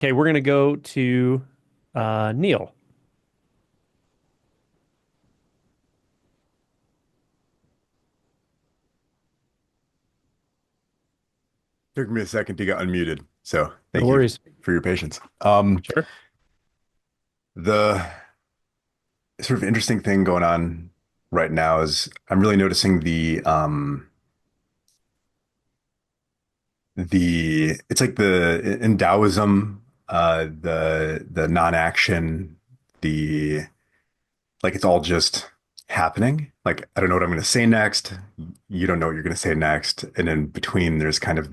Okay, we're gonna go to Neil. Took me a second to get unmuted, so No thank you worries. for your patience. Sure. The sort of interesting thing going on right now is I'm really noticing the it's like the in Taoism, the non-action, the like it's all just happening. Like I don't know what I'm going to say next. You don't know what you're going to say next, and in between there's kind of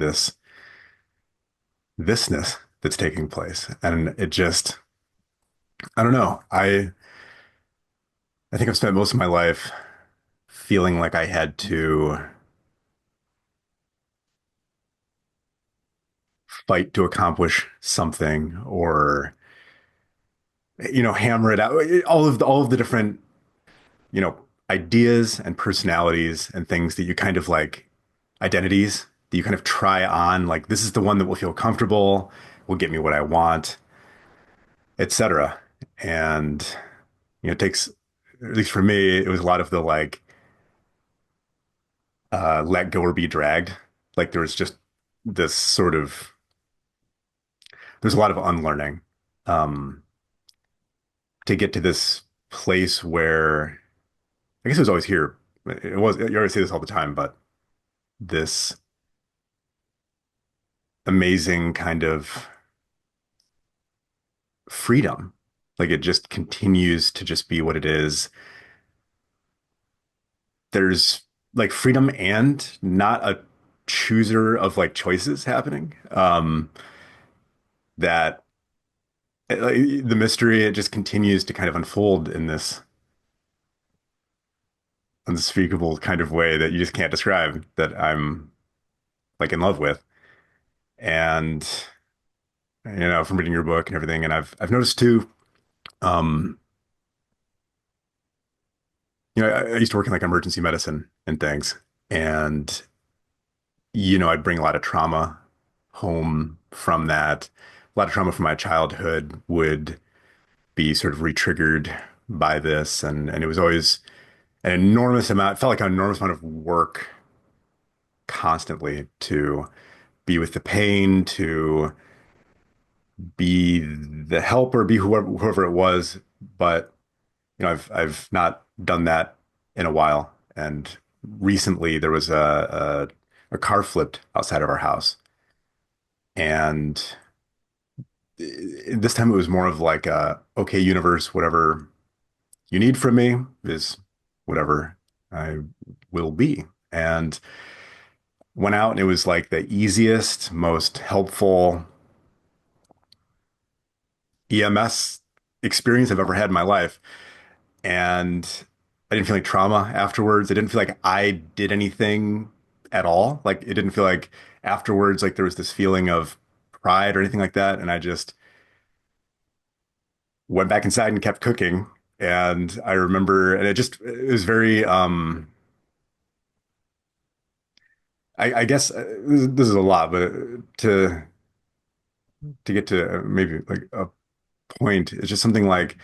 thisness that's taking place, and it just I don't know. I think I've spent most of my life feeling like I had to fight to accomplish something or hammer it out. All of the different, you know, ideas and personalities and things that you kind of like identities that you kind of try on like this is the one that will feel comfortable, will get me what I want, etc. And it takes at least for me it was a lot of the like let go or be dragged. Like there was just this sort of there's a lot of unlearning um, to get to this place where I guess it was always here. It was you always say this all the time, but this amazing kind of freedom, like it just continues to just be what it is. There's like freedom and not a chooser of like choices happening. That the mystery it just continues to kind of unfold in this unspeakable kind of way that you just can't describe that I'm like in love with. And from reading your book and everything, and I've noticed too, um, I used to work in like emergency medicine and things, and I'd bring a lot of trauma home from that. A lot of trauma from my childhood would be sort of re-triggered by this, and it was always an enormous amount. It felt like an enormous amount of work constantly to be with the pain, to be the helper, be whoever it was. But I've not done that in a while. And recently there was a car flipped outside of our house, and this time it was more of like okay, universe, whatever you need from me is whatever I will be. And went out, and it was like the easiest, most helpful EMS experience I've ever had in my life. And I didn't feel like trauma afterwards. I didn't feel like I did anything at all. Like it didn't feel like afterwards, like there was this feeling of pride or anything like that. And I just went back inside and kept cooking. And I remember, and it was very, I guess this is a lot, but to get to maybe like a point, it's just something like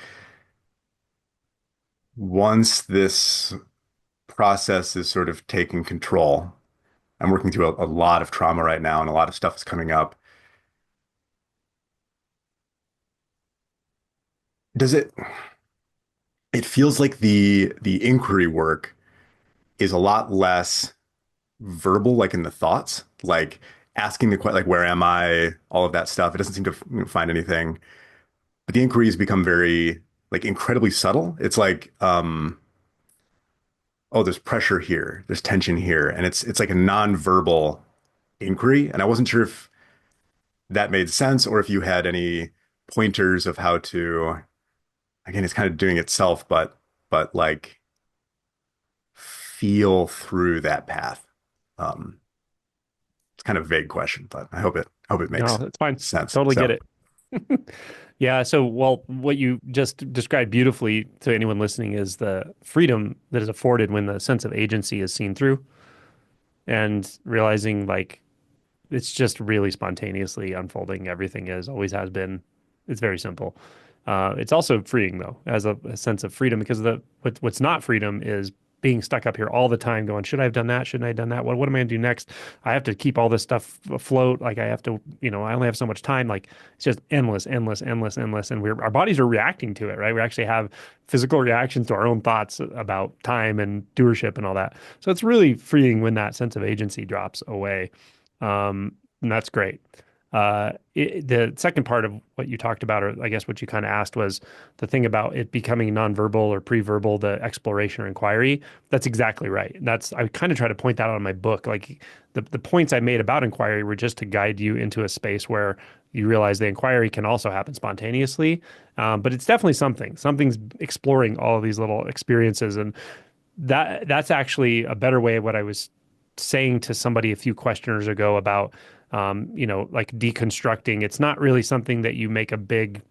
once this process is sort of taking control, I'm working through a lot of trauma right now, and a lot of stuff is coming up. Does it? It feels like the inquiry work is a lot less verbal, like in the thoughts, like asking the question, like where am I? All of that stuff. It doesn't seem to find anything. But the inquiries become very like incredibly subtle. It's like, oh, there's pressure here, there's tension here, and it's like a non-verbal inquiry. And I wasn't sure if that made sense or if you had any pointers of how to again, it's kind of doing itself, but like feel through that path. Um, it's kind of a vague question, but I hope it No, makes that's fine. sense. Totally get So it. Yeah, so well, what you just described beautifully to anyone listening is the freedom that is afforded when the sense of agency is seen through and realizing like It's just really spontaneously unfolding. Everything is, always has been. It's very simple. It's also freeing though, as a sense of freedom, because what's not freedom is being stuck up here all the time, going, should I have done that? Shouldn't I have done that? What am I gonna do next? I have to keep all this stuff afloat. Like I have to, I only have so much time. Like it's just endless, endless, endless, endless, and our bodies are reacting to it, right? We actually have physical reactions to our own thoughts about time and doership and all that. So it's really freeing when that sense of agency drops away. And that's great. The second part of what you talked about, or I guess what you kind of asked, was the thing about it becoming nonverbal or pre-verbal, the exploration or inquiry. That's exactly right. I kind of try to point that out in my book. Like the points I made about inquiry were just to guide you into a space where you realize the inquiry can also happen spontaneously. But it's definitely something. Something's exploring all of these little experiences, and that's actually a better way of what I was saying to somebody a few questioners ago about like deconstructing. It's not really something that you make a big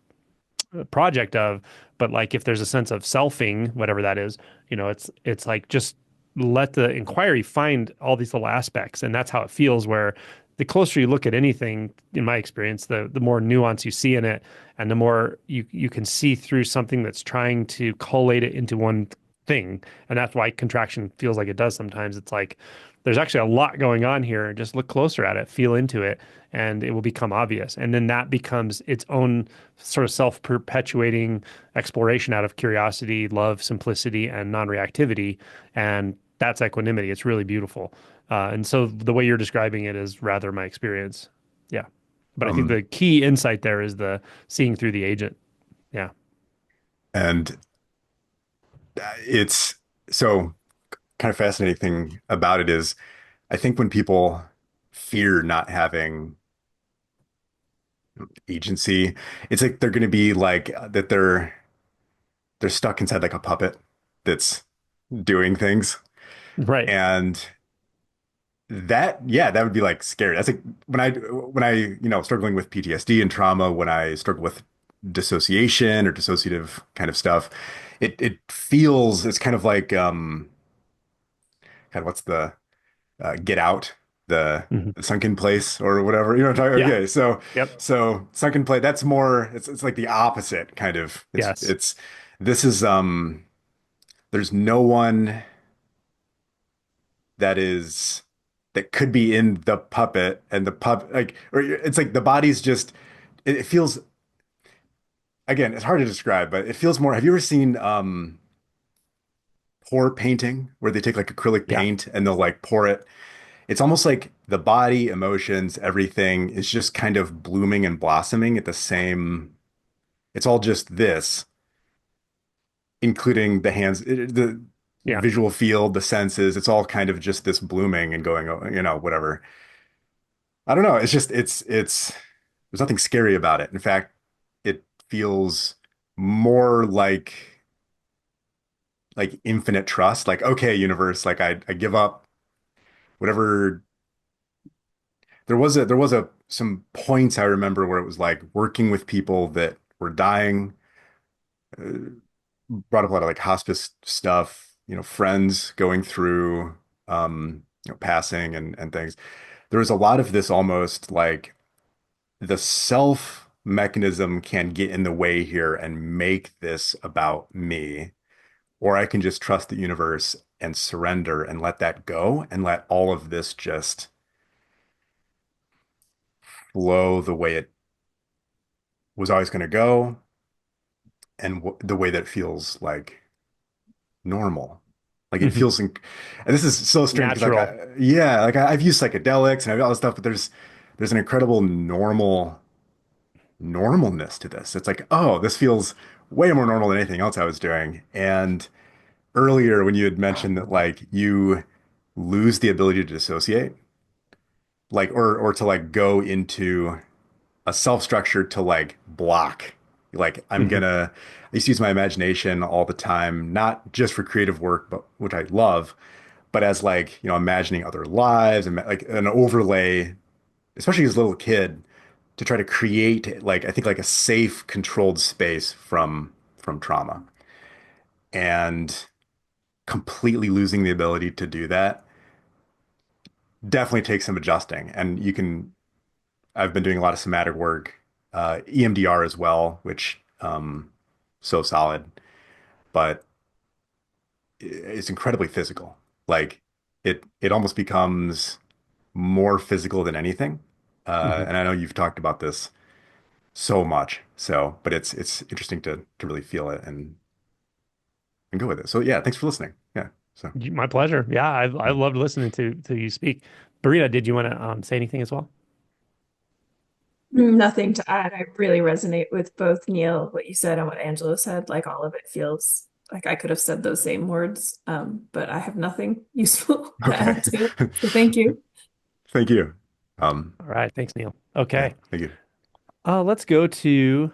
project of, but like if there's a sense of selfing, whatever that is, it's like just let the inquiry find all these little aspects, and that's how it feels. Where the closer you look at anything, in my experience, the more nuance you see in it, and the more you can see through something that's trying to collate it into one thing, and that's why contraction feels like it does sometimes. It's like there's actually a lot going on here. Just look closer at it, feel into it, and it will become obvious. And then that becomes its own sort of self-perpetuating exploration out of curiosity, love, simplicity, and non-reactivity. And that's equanimity. It's really beautiful. And so the way you're describing it is rather my experience. Yeah. But I think Um, the key insight there is the seeing through the agent. Yeah. and it's so kind of fascinating thing about it is I think when people fear not having agency, it's like they're going to be like that they're stuck inside like a puppet that's doing things. Right. And that, yeah, that would be like scary. That's like struggling with PTSD and trauma, when I struggle with dissociation or dissociative kind of stuff, it feels it's kind of like kind of what's the Get Out, the, Mhm. the sunken place or whatever. You know what I'm talking? Yeah. Okay, so Yep. sunken place, that's more it's like the opposite kind of. Yes. It's this is there's no one that is that could be in the puppet, and the pup like, or it's like the body's just it feels, again, it's hard to describe, but it feels more. Have you ever seen pour painting, where they take like acrylic Yeah. paint and they'll like pour it? It's almost like the body, emotions, everything is just kind of blooming and blossoming at the same. It's all just this, including the hands, the Yeah. visual field, the senses. It's all kind of just this blooming and going, whatever. I don't know. It's just there's nothing scary about it. In fact, it feels more like infinite trust. Like, okay, universe, like I give up whatever. There was a some points I remember where it was like working with people that were dying, brought up a lot of like hospice stuff, friends going through passing and things. There was a lot of this, almost like the self mechanism can get in the way here and make this about me, or I can just trust the universe and surrender and let that go and let all of this just flow the way it was always going to go, and the way that feels like normal. Like it Hmm. feels, and this is so strange because Natural. yeah, like I've used psychedelics and I've got all this stuff, but there's an incredible normalness to this. It's like, oh, this feels way more normal than anything else I was doing. And earlier when you had mentioned that like you lose the ability to dissociate, like or to like go into a self structure to like block. Like Hmm. I used to use my imagination all the time, not just for creative work, but which I love, but as like, imagining other lives and like an overlay, especially as a little kid, to try to create like, I think like a safe, controlled space from trauma, and completely losing the ability to do that definitely takes some adjusting. And you can, I've been doing a lot of somatic work, EMDR as well, which so solid, but it's incredibly physical. Like it almost becomes more physical than anything. Hmm. And I know you've talked about this so much. So, but it's interesting to really feel it and go with it. So yeah, thanks for listening. Yeah. So My pleasure. Yeah, I've loved listening to you speak. Barita, did you want to say anything as well? Nothing to add. I really resonate with both Neil, what you said and what Angelo said. Like all of it feels like I could have said those same words, but I have nothing useful to okay. add to it. So thank you. Thank you. Um, All right, thanks, Neil. yeah, Okay, thank you. let's go to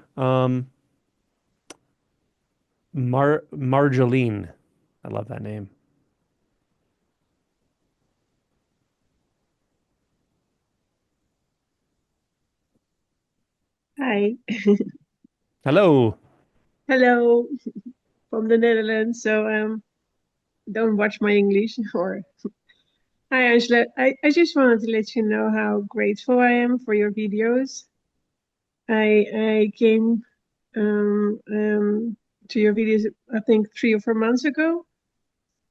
Marjoline. I love that name. Hi, Hello. hello from the Netherlands. So don't watch my English or hi Angela. I just wanted to let you know how grateful I am for your videos. I came to your videos I think 3 or 4 months ago,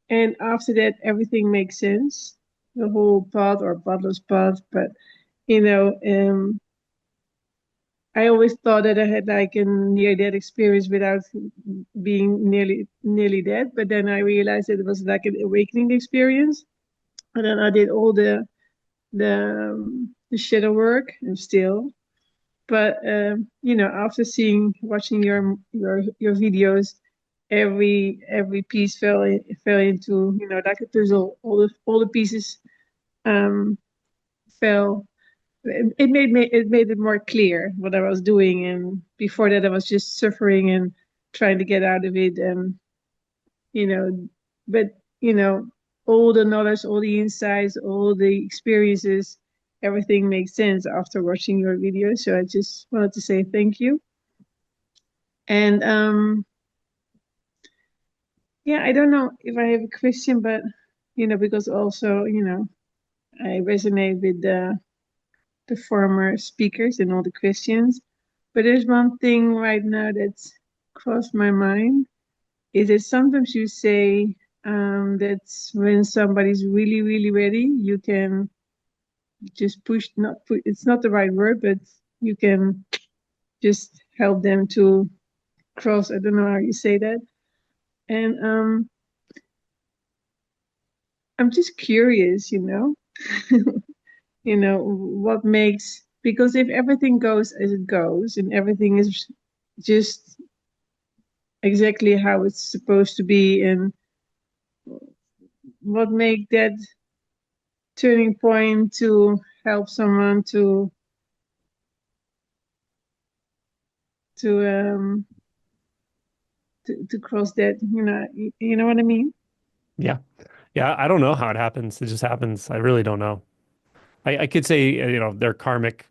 and after that everything makes sense. The whole path or Butler's path, but you know I always thought that I had like a near-death experience without being nearly dead, but then I realized that it was like an awakening experience. And then I did all the shadow work, and still. But after watching your videos, every piece fell into like a puzzle. All the pieces um, fell it made it more clear what I was doing, and before that I was just suffering and trying to get out of it, and you know, but you know, all the knowledge, all the insights, all the experiences, everything makes sense after watching your video. So I just wanted to say thank you, and yeah, I don't know if I have a question, but because also I resonate with the former speakers and all the questions. But there's one thing right now that's crossed my mind is that sometimes you say that when somebody's really, really ready, you can just push, not put, it's not the right word, but you can just help them to cross. I don't know how you say that. And I'm just curious, what makes, because if everything goes as it goes and everything is just exactly how it's supposed to be, and what make that turning point to help someone to to cross that, you know what I mean? Yeah. Yeah, I don't know how it happens. It just happens. I really don't know. I could say, their karmic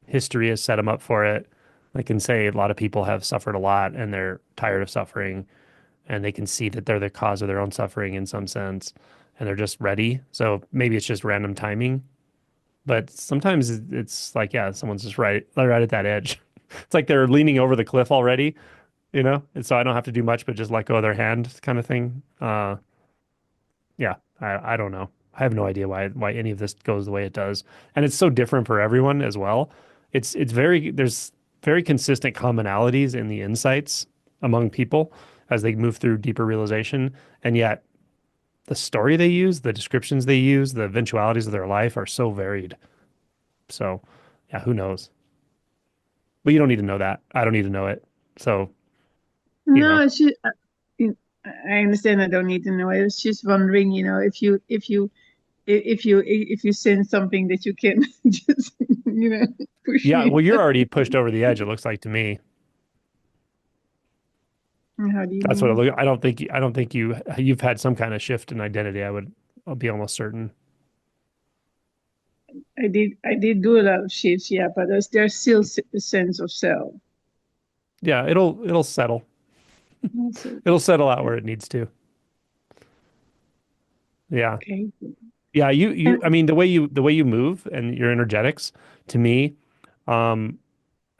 history has set them up for it. I can say a lot of people have suffered a lot and they're tired of suffering and they can see that they're the cause of their own suffering in some sense and they're just ready. So maybe it's just random timing, but sometimes it's like, yeah, someone's just right at that edge. It's like they're leaning over the cliff already, and so I don't have to do much but just let go of their hand kind of thing. Yeah, I don't know. I have no idea why any of this goes the way it does, and it's so different for everyone as well. There's very consistent commonalities in the insights among people as they move through deeper realization, and yet the story they use, the descriptions they use, the eventualities of their life are so varied. So, yeah, who knows? But you don't need to know that. I don't need to know it. So, you No, know, it's just, I understand I don't need to know. I was just wondering, if you sense something that you can just push yeah. me. Well, you're already pushed over the edge. It looks like to me. How do you That's what it mean? look. I don't think you've had some kind of shift in identity. I'll be almost certain. I did do a lot of shifts, yeah, but there's still a sense of self. Yeah, it'll settle. So, It'll settle out where it needs to. Yeah. okay. Yeah, And I mean, the way you move and your energetics, to me, um,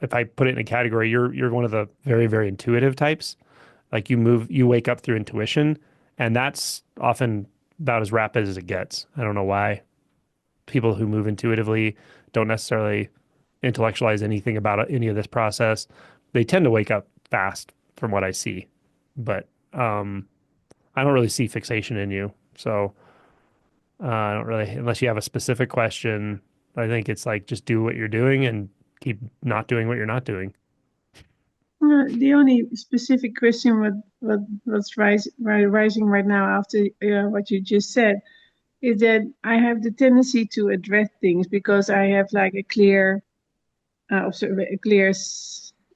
if I put it in a category, you're one of the very, very intuitive types. Like you wake up through intuition, and that's often about as rapid as it gets. I don't know why people who move intuitively don't necessarily intellectualize anything about any of this process. They tend to wake up fast from what I see, but I don't really see fixation in you. So I don't really, unless you have a specific question, I think it's like just do what you're doing and keep not doing what you're not doing. the only specific question what's rising right now after what you just said is that I have the tendency to address things because I have like a clear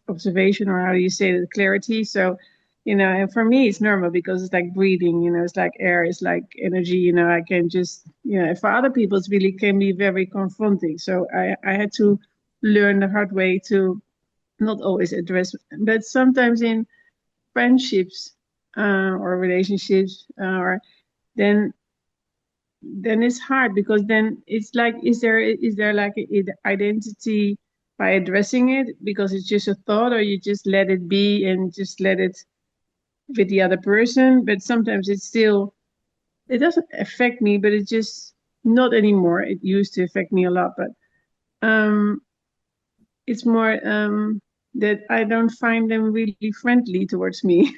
observation, or how do you say it, clarity. So, and for me, it's normal because it's like breathing, it's like air, it's like energy, I can just, for other people, it really can be very confronting. So I had to learn the hard way to not always address, but sometimes in friendships or relationships, or then it's hard because then it's like is there like an identity by addressing it because it's just a thought, or you just let it be and just let it with the other person, but sometimes it doesn't affect me, but it's just not anymore. It used to affect me a lot, but um it's more that I don't find them really friendly towards me.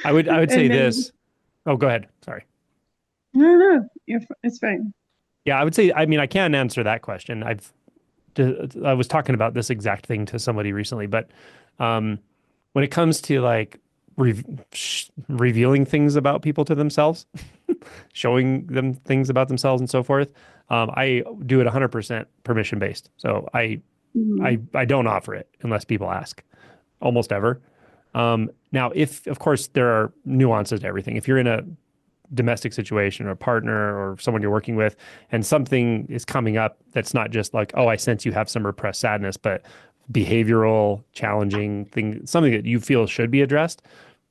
I would say And then this. Oh, go ahead. Sorry. no, it's fine. Yeah, I would say, I mean, I can't answer that question. I was talking about this exact thing to somebody recently, but um, when it comes to like revealing things about people to themselves, showing them things about themselves and so forth, I do it 100% permission based. So Mhm. I don't offer it unless people ask, almost ever. Now, if of course there are nuances to everything. If you're in a domestic situation or a partner or someone you're working with, and something is coming up that's not just like, oh, I sense you have some repressed sadness, but behavioral, challenging thing, something that you feel should be addressed,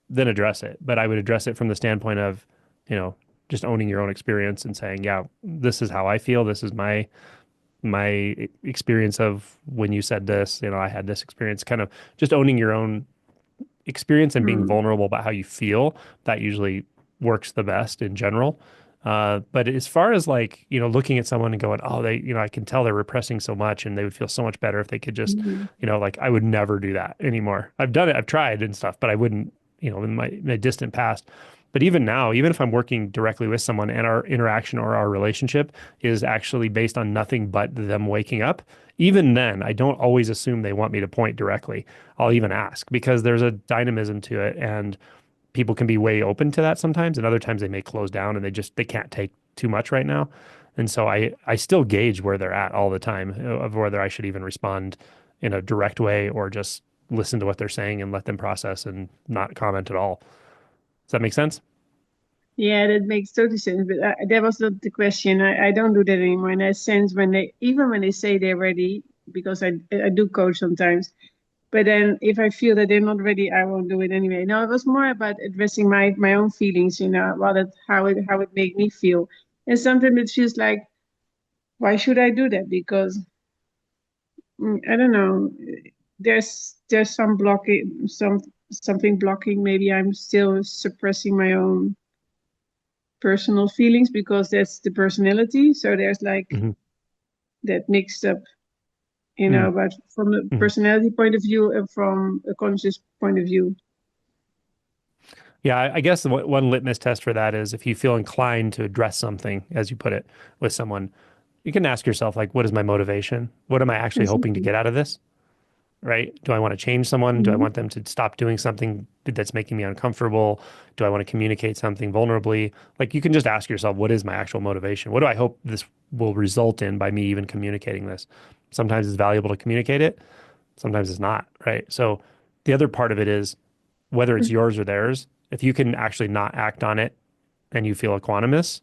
then address it. But I would address it from the standpoint of, you know, just owning your own experience and saying, yeah, this is how I feel. This is my experience of when you said this, I had this experience, kind of just owning your own experience and being Mm. vulnerable about how you feel. That usually works the best in general. But as far as like, looking at someone and going, oh, I can tell they're repressing so much and they would feel so much better if they could just, Mhm. like I would never do that anymore. I've done it, I've tried and stuff, but I wouldn't, in my distant past. But even now, even if I'm working directly with someone and our interaction or our relationship is actually based on nothing but them waking up, even then, I don't always assume they want me to point directly. I'll even ask because there's a dynamism to it, and people can be way open to that sometimes, and other times they may close down and they can't take too much right now. And so I still gauge where they're at all the time of whether I should even respond in a direct way or just listen to what they're saying and let them process and not comment at all. Does that make sense? Yeah, that makes total sense. But that was not the question. I don't do that anymore. In that sense, even when they say they're ready, because I do coach sometimes. But then if I feel that they're not ready, I won't do it anyway. No, it was more about addressing my own feelings. How it made me feel. And sometimes it feels like, why should I do that? Because I don't know. There's some blocking, something blocking. Maybe I'm still suppressing my own personal feelings because that's the personality. So there's like Hmm. that mixed up, Hmm. but from the Hmm. personality point of view and from a conscious point of view. Yeah, I guess the one litmus test for that is if you feel inclined to address something, as you put it, with someone, you can ask yourself, like, what is my motivation? What am I actually hoping to Exactly. get out of this? Right? Do I want to change someone? Do I Mhm. want them to stop doing something that's making me uncomfortable? Do I want to communicate something vulnerably? Like you can just ask yourself, what is my actual motivation? What do I hope this will result in by me even communicating this? Sometimes it's valuable to communicate it, sometimes it's not, right? So the other part of it is whether it's yours or theirs, if you can actually not act on it and you feel equanimous,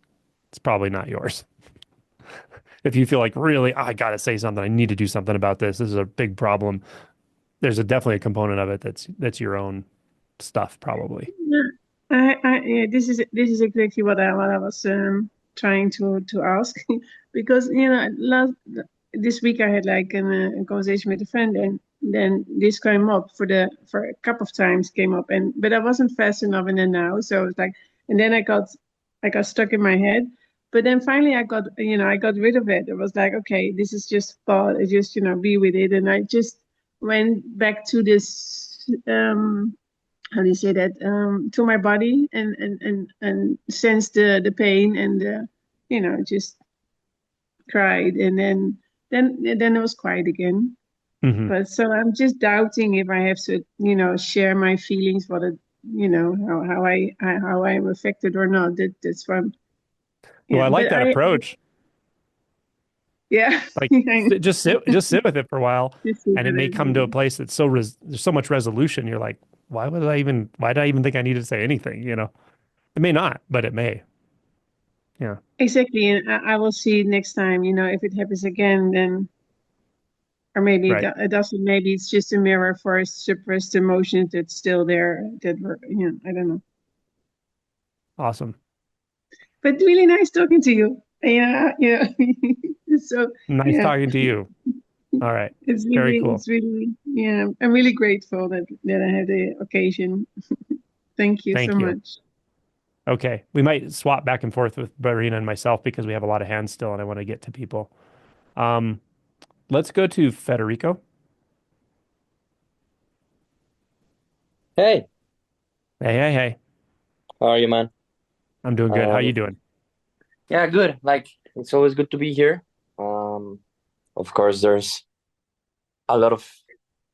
it's probably not yours. If you feel like really, oh, I got to say something, I need to do something about this. This is a big problem. There's definitely a component of it that's your own stuff, probably. Yeah, yeah, this is exactly what I was trying to ask because this week I had like a conversation with a friend, and then this came up for a couple of times came up, and but I wasn't fast enough, and then now so it's like, and then I got stuck in my head, but then finally I got rid of it. It was like, okay, this is just thought. I just be with it, and I just went back to this how do you say that, to my body, and sense the pain, and just cried, and then it was quiet again. Hmm. But so I'm just doubting if I have to share my feelings, what it how I am affected or not. That's from Well, yeah, I like but that I approach. yeah. Like I just sit with it for a while, just see and it may come to a that. place that's there's so much resolution. You're like, why did I even think I needed to say anything? It may not, but it may. Yeah. Exactly, and I will see next time. If it happens again, then. Or maybe Right. it doesn't. Maybe it's just a mirror for suppressed emotions that's still there. That were, I don't know. Awesome. But really nice talking to you. Yeah, yeah. So Nice yeah, talking to you. All right. Very cool. it's really, yeah. I'm really grateful that I had the occasion. Thank you so Thank you. much. Okay. We might swap back and forth with Barina and myself because we have a lot of hands still and I want to get to people. Um, let's go to Federico. Hey, Hey, hey, hey. how are you, man? I'm doing good. How you Um, doing? yeah, good. Like, it's always good to be here. Um, of course, there's a lot of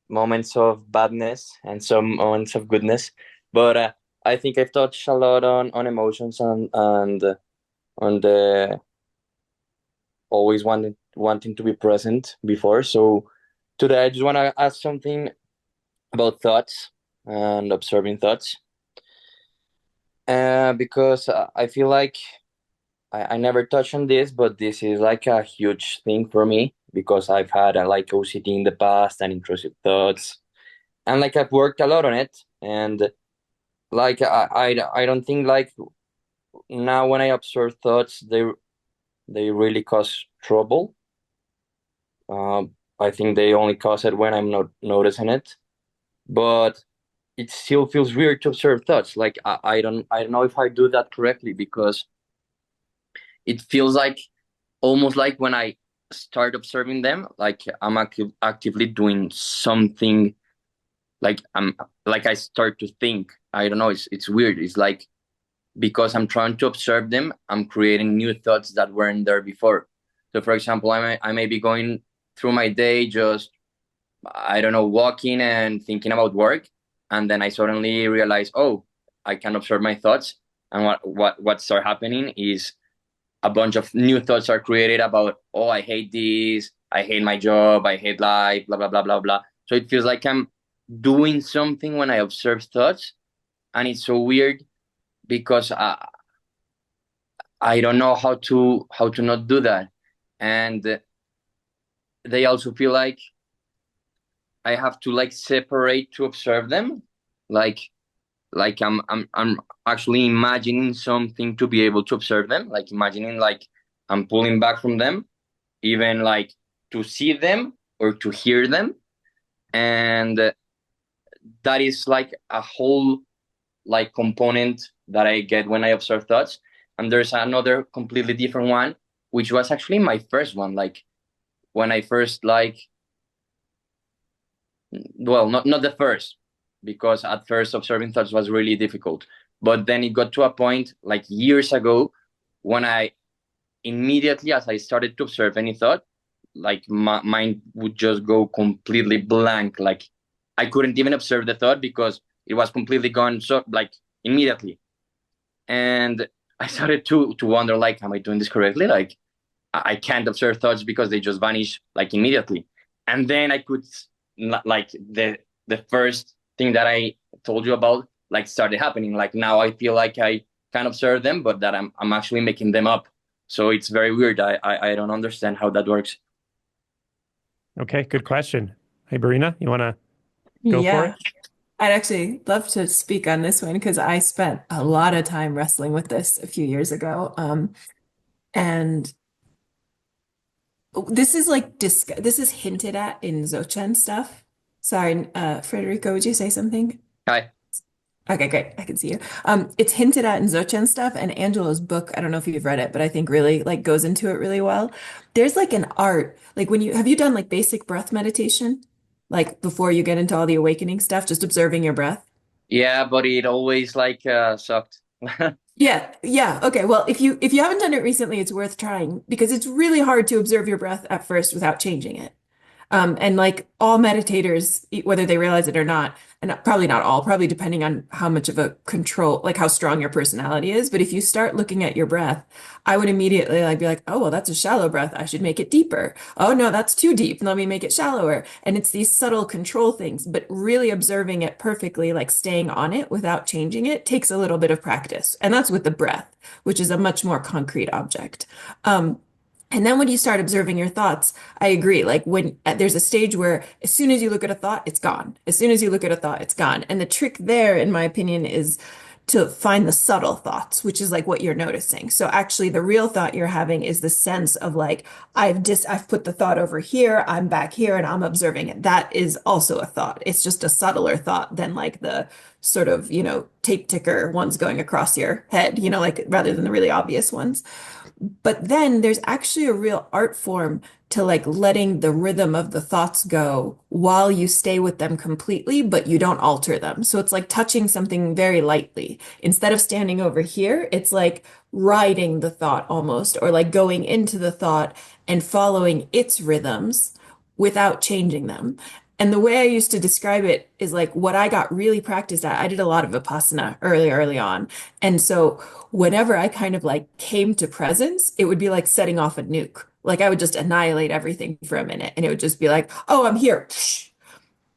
moments of badness and some moments of goodness, but I think I've touched a lot on emotions and on the always wanting to be present before. So today, I just want to ask something about thoughts and observing thoughts, because I feel like I never touched on this, but this is like a huge thing for me because I've had like OCD in the past and intrusive thoughts, and like I've worked a lot on it, and like I don't think like now when I observe thoughts they really cause trouble. I think they only cause it when I'm not noticing it, but it still feels weird to observe thoughts. Like I don't know if I do that correctly because it feels like almost like when I start observing them, like I'm actively doing something. Like I start to think. I don't know. It's weird. It's like because I'm trying to observe them, I'm creating new thoughts that weren't there before. So, for example, I may be going through my day just I don't know walking and thinking about work, and then I suddenly realize, oh, I can observe my thoughts, and what start happening is a bunch of new thoughts are created about, oh, I hate this, I hate my job, I hate life, blah blah blah blah blah. So it feels like I'm doing something when I observe thoughts, and it's so weird because I don't know how to not do that, and they also feel like I have to like separate to observe them, like I'm actually imagining something to be able to observe them, like imagining like I'm pulling back from them even like to see them or to hear them, and that is like a whole like component that I get when I observe thoughts. And there's another completely different one which was actually my first one, like when I first like, well, not the first, because at first observing thoughts was really difficult, but then it got to a point like years ago when I immediately as I started to observe any thought, like my mind would just go completely blank. Like I couldn't even observe the thought because it was completely gone, so like immediately. And I started to wonder, like, am I doing this correctly? Like I can't observe thoughts because they just vanish like immediately. And then I could like the first thing that I told you about like started happening. Like now I feel like I can observe them, but that I'm actually making them up. So it's very weird. I don't understand how that works. Okay. Good question. Hey, Barina, you want to go for Yeah, it? I'd actually love to speak on this one because I spent a lot of time wrestling with this a few years ago. And this is like this is hinted at in Dzogchen stuff. Sorry, Frederico, would you say something? Hi. Okay, great. I can see you. It's hinted at in Dzogchen stuff, and Angelo's book, I don't know if you've read it, but I think really like goes into it really well. There's like an art, like when you have you done like basic breath meditation? Like before you get into all the awakening stuff, just observing your breath? Yeah, but it always like sucked. Yeah, yeah. Okay. Well, if you haven't done it recently, it's worth trying because it's really hard to observe your breath at first without changing it. And like all meditators, whether they realize it or not, and probably not all, probably depending on how much of a control, like how strong your personality is. But if you start looking at your breath, I would immediately like be like, oh, well, that's a shallow breath. I should make it deeper. Oh, no, that's too deep. Let me make it shallower. And it's these subtle control things, but really observing it perfectly, like staying on it without changing it, takes a little bit of practice. And that's with the breath, which is a much more concrete object. Um, and then when you start observing your thoughts, I agree. Like when there's a stage where as soon as you look at a thought, it's gone. As soon as you look at a thought, it's gone. And the trick there, in my opinion, is to find the subtle thoughts, which is like what you're noticing. So actually the real thought you're having is the sense of like, I've put the thought over here, I'm back here and I'm observing it. That is also a thought. It's just a subtler thought than like the sort of, tape ticker ones going across your head, like rather than the really obvious ones. But then there's actually a real art form to like letting the rhythm of the thoughts go while you stay with them completely, but you don't alter them. So it's like touching something very lightly. Instead of standing over here, it's like riding the thought almost, or like going into the thought and following its rhythms without changing them. And the way I used to describe it is like what I got really practiced at. I did a lot of Vipassana early on. And so whenever I kind of like came to presence, it would be like setting off a nuke. Like I would just annihilate everything for a minute and it would just be like, oh, I'm here.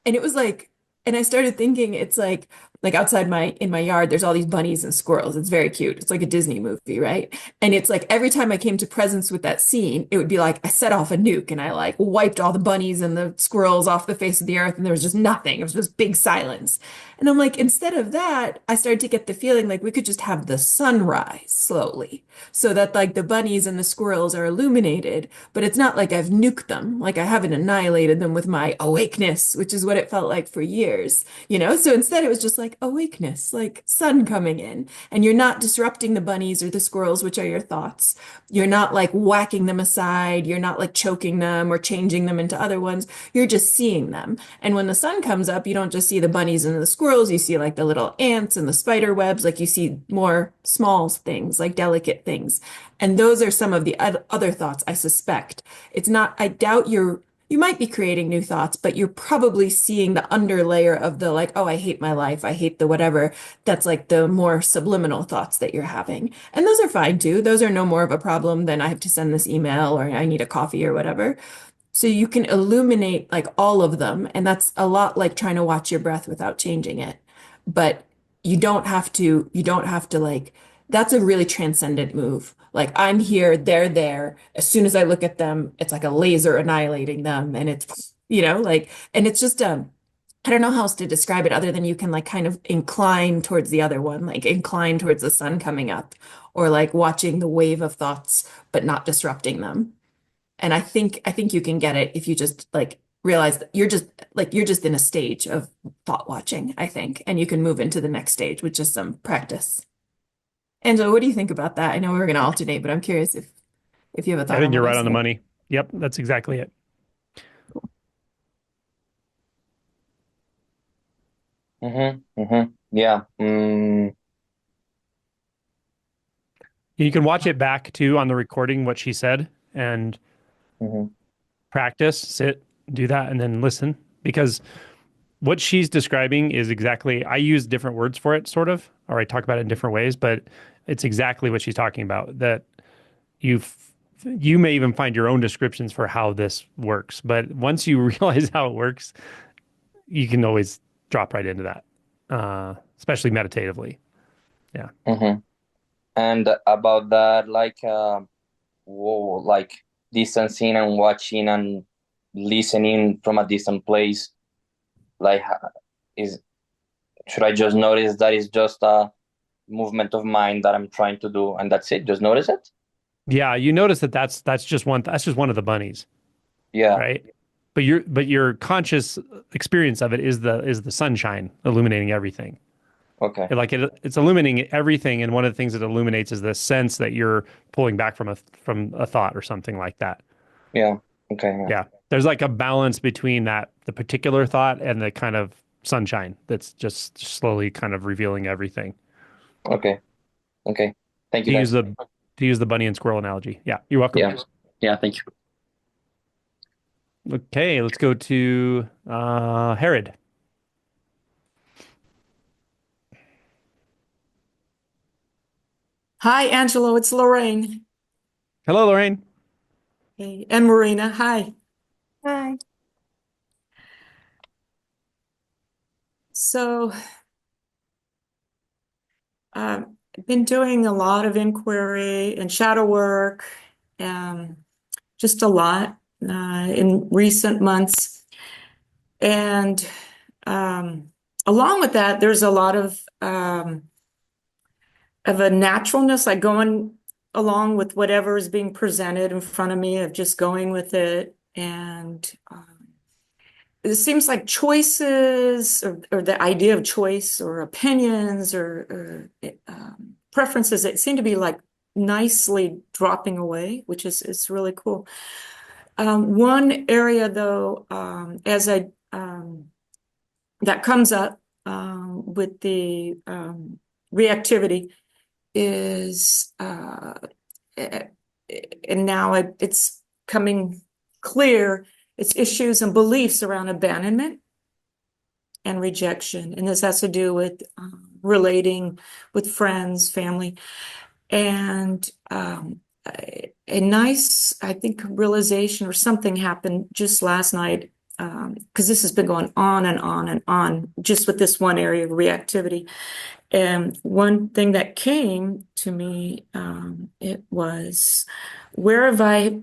And it was like, and I started thinking it's like outside in my yard, there's all these bunnies and squirrels. It's very cute. It's like a Disney movie, right? And it's like every time I came to presence with that scene, it would be like I set off a nuke and I like wiped all the bunnies and the squirrels off the face of the earth, and there was just nothing. It was just big silence. And I'm like, instead of that, I started to get the feeling like we could just have the sunrise slowly so that like the bunnies and the squirrels are illuminated, but it's not like I've nuked them. Like I haven't annihilated them with my awakeness, which is what it felt like for years, So instead it was just like awakeness, like sun coming in, and you're not disrupting the bunnies or the squirrels, which are your thoughts. You're not like whacking them aside. You're not like choking them or changing them into other ones. You're just seeing them. And when the sun comes up, you don't just see the bunnies and the squirrels, you see like the little ants and the spider webs, like you see more small things, like delicate things. And those are some of the other thoughts, I suspect. It's not, I doubt you might be creating new thoughts, but you're probably seeing the underlayer of the like, oh, I hate my life. I hate the whatever. That's like the more subliminal thoughts that you're having. And those are fine too. Those are no more of a problem than I have to send this email or I need a coffee or whatever. So you can illuminate like all of them. And that's a lot like trying to watch your breath without changing it. But you don't have to like, that's a really transcendent move. Like I'm here, they're there. As soon as I look at them, it's like a laser annihilating them. And it's, like, and it's just, I don't know how else to describe it other than you can like kind of incline towards the other one, like incline towards the sun coming up or like watching the wave of thoughts, but not disrupting them. And I think you can get it if you just like realize that you're just in a stage of thought watching, I think, and you can move into the next stage with just some practice. Angela, what do you think about that? I know we're going to alternate, but I'm curious if you have a I thought on think you're what I right on the said. money. Yep, that's exactly it. Yeah. You can watch it back too on the recording, what she said, and hmm practice, sit, do that, and then listen. Because what she's describing is exactly, I use different words for it, sort of, or I talk about it in different ways, but it's exactly what she's talking about. That you you may even find your own descriptions for how this works. But once you realize how it works, you can always drop right into that, especially meditatively. Yeah. hmm And about that, like, whoa, like distancing and watching and listening from a distant place, like, is should I just notice that it's just a movement of mind that I'm trying to do, and that's it? Just notice it? Yeah, you notice that that's just one of the bunnies, Yeah. right? But your conscious experience of it is the sunshine illuminating everything. Okay. It's illuminating everything, and one of the things it illuminates is the sense that you're pulling back from a thought or something like that. Yeah. Okay. Yeah. Yeah, there's like a balance between the particular thought and the kind of sunshine that's just slowly kind of revealing everything. Okay. Okay. Thank you, To use guys. the bunny and squirrel analogy. Yeah, you're welcome. Yeah. Yeah. Thank you. Okay, let's go to Herod. Hi, Angelo. It's Lorraine. Hello, Lorraine. Hey, and Marina. Hi. Hi. So, I've been doing a lot of inquiry and shadow work, um, just a lot in recent months. And along with that, there's a lot of a naturalness, like going along with whatever is being presented in front of me, of just going with it. And it seems like choices or the idea of choice or opinions or preferences that seem to be like nicely dropping away, which is really cool. One area though, as I that comes up with the reactivity is and now it's coming clear. It's issues and beliefs around abandonment and rejection. And this has to do with relating with friends, family. And a nice, I think, realization or something happened just last night, because this has been going on and on and on, just with this one area of reactivity. And one thing that came to me, it was, where have I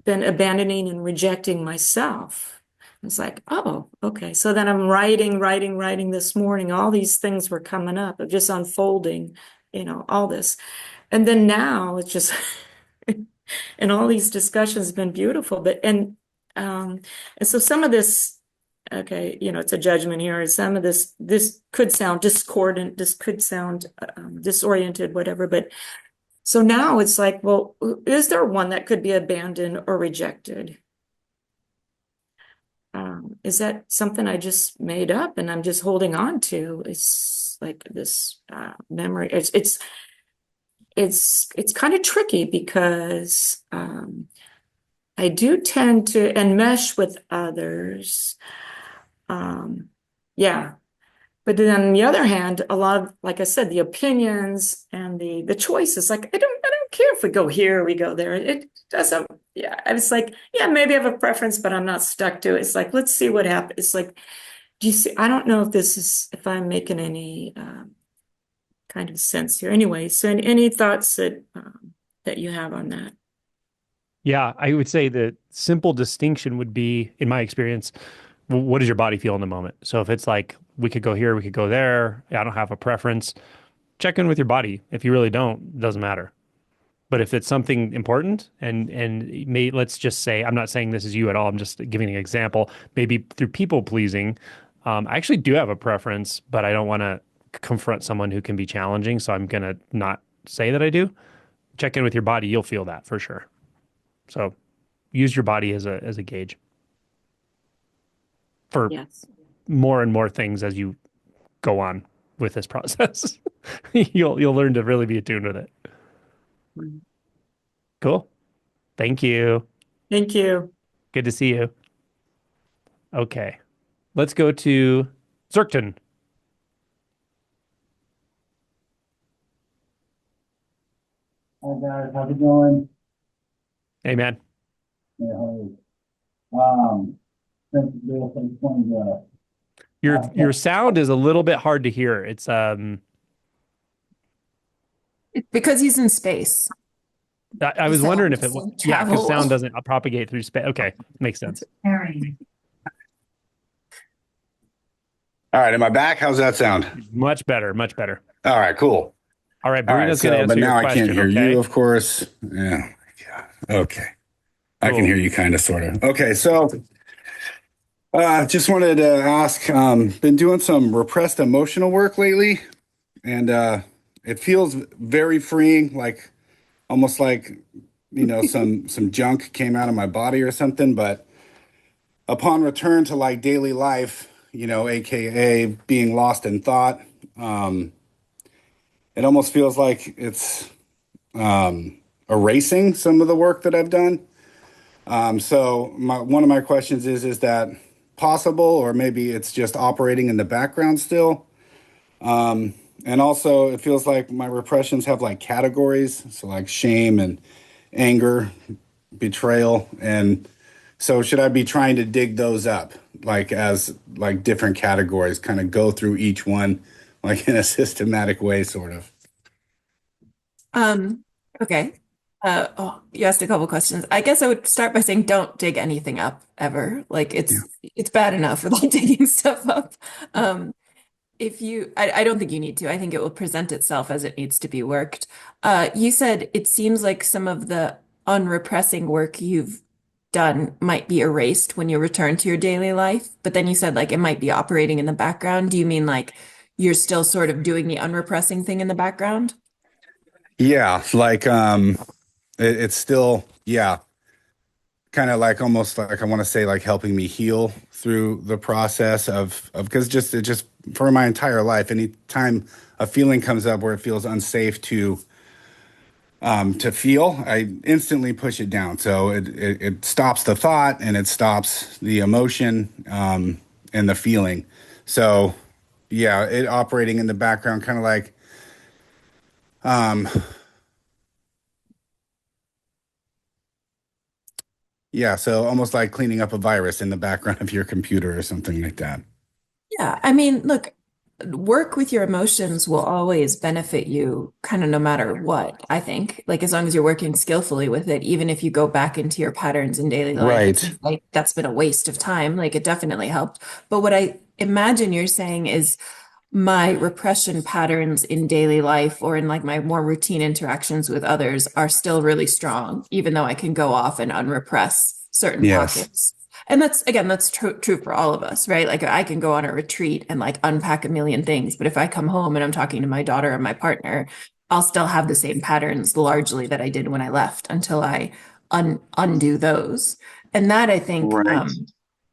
been abandoning and rejecting myself? It's like, oh, okay. So then I'm writing this morning. All these things were coming up, of just unfolding, all this. And then now it's just, and all these discussions have been beautiful. And so some of this, okay, it's a judgment here. Some of this could sound discordant, this could sound disoriented, whatever. But so now it's like, well, is there one that could be abandoned or rejected? Is that something I just made up and I'm just holding on to? It's like this memory. It's kind of tricky because I do tend to enmesh with others. Yeah. But then on the other hand, a lot of, like I said, the opinions and the choices, like I don't care if we go here or we go there. It doesn't, yeah. It's like, yeah, maybe I have a preference, but I'm not stuck to it. It's like, let's see what happens. It's like, do you see? I don't know if I'm making any kind of sense here. Anyway, so any thoughts that you have on that? Yeah, I would say the simple distinction would be, in my experience, what does your body feel in the moment? So if it's like we could go here, we could go there, I don't have a preference, check in with your body. If you really don't, it doesn't matter. But if it's something important let's just say, I'm not saying this is you at all, I'm just giving an example, maybe through people pleasing, I actually do have a preference, but I don't want to confront someone who can be challenging, so I'm going to not say that I do. Check in with your body, you'll feel that for sure. So use your body as a gauge for Yes. more and more things as you go on with this process. You'll learn to really be attuned with it. Mhm. Cool. Thank you. Thank you. Good to see you. Okay. Let's go to Zirkton. Hi guys, how's it going? Hey, man. Yeah, thanks Bill for explaining the Your sound is a little bit hard to hear. It's It's because he's in space. I was wondering if it Doesn't yeah, because travel. sound doesn't propagate through space. Okay, makes sense. All right, am I back? How's that sound? Much better, much better. All right, cool. All right, All right, Marina's going to but answer your now I question. can't hear Okay. you, of course. Yeah, God. Okay. I can Cool. hear you kind of, sort of. Okay. So just wanted to ask, been doing some repressed emotional work lately, and it feels very freeing, like almost like, some junk came out of my body or something. But upon return to like daily life, AKA being lost in thought, um, it almost feels like it's erasing some of the work that I've done. So one of my questions is that possible, or maybe it's just operating in the background still? And also, it feels like my repressions have like categories, so like shame and anger, betrayal, and so should I be trying to dig those up, like as like different categories, kind of go through each one, like in a systematic way, sort of? Um, okay. You asked a couple questions. I guess I would start by saying don't dig anything up ever. Like Yeah. it's bad enough without digging stuff up. Um, if you, I don't think you need to. I think it will present itself as it needs to be worked. You said it seems like some of the unrepressing work you've done might be erased when you return to your daily life, but then you said like it might be operating in the background. Do you mean like you're still sort of doing the unrepressing thing in the background? Yeah, like it's still, yeah, kind of like almost like I want to say like helping me heal through the process of because just it just for my entire life, anytime a feeling comes up where it feels unsafe to feel, I instantly push it down. So it stops the thought and it stops the emotion, and the feeling. So yeah, it operating in the background, kind of like um yeah, so almost like cleaning up a virus in the background of your computer or something like that. Yeah, I mean, look, work with your emotions will always benefit you kind of no matter what, I think. Like as long as you're working skillfully with it, even if you go back into your patterns in daily life, it's Right. not like that's been a waste of time. Like it definitely helped. But what I imagine you're saying is my repression patterns in daily life or in like my more routine interactions with others are still really strong, even though I can go off and unrepress certain Yes. pockets. And that's again, that's true for all of us, right? Like I can go on a retreat and like unpack a million things, but if I come home and I'm talking to my daughter or my partner, I'll still have the same patterns largely that I did when I left until I undo those. And that I think Right.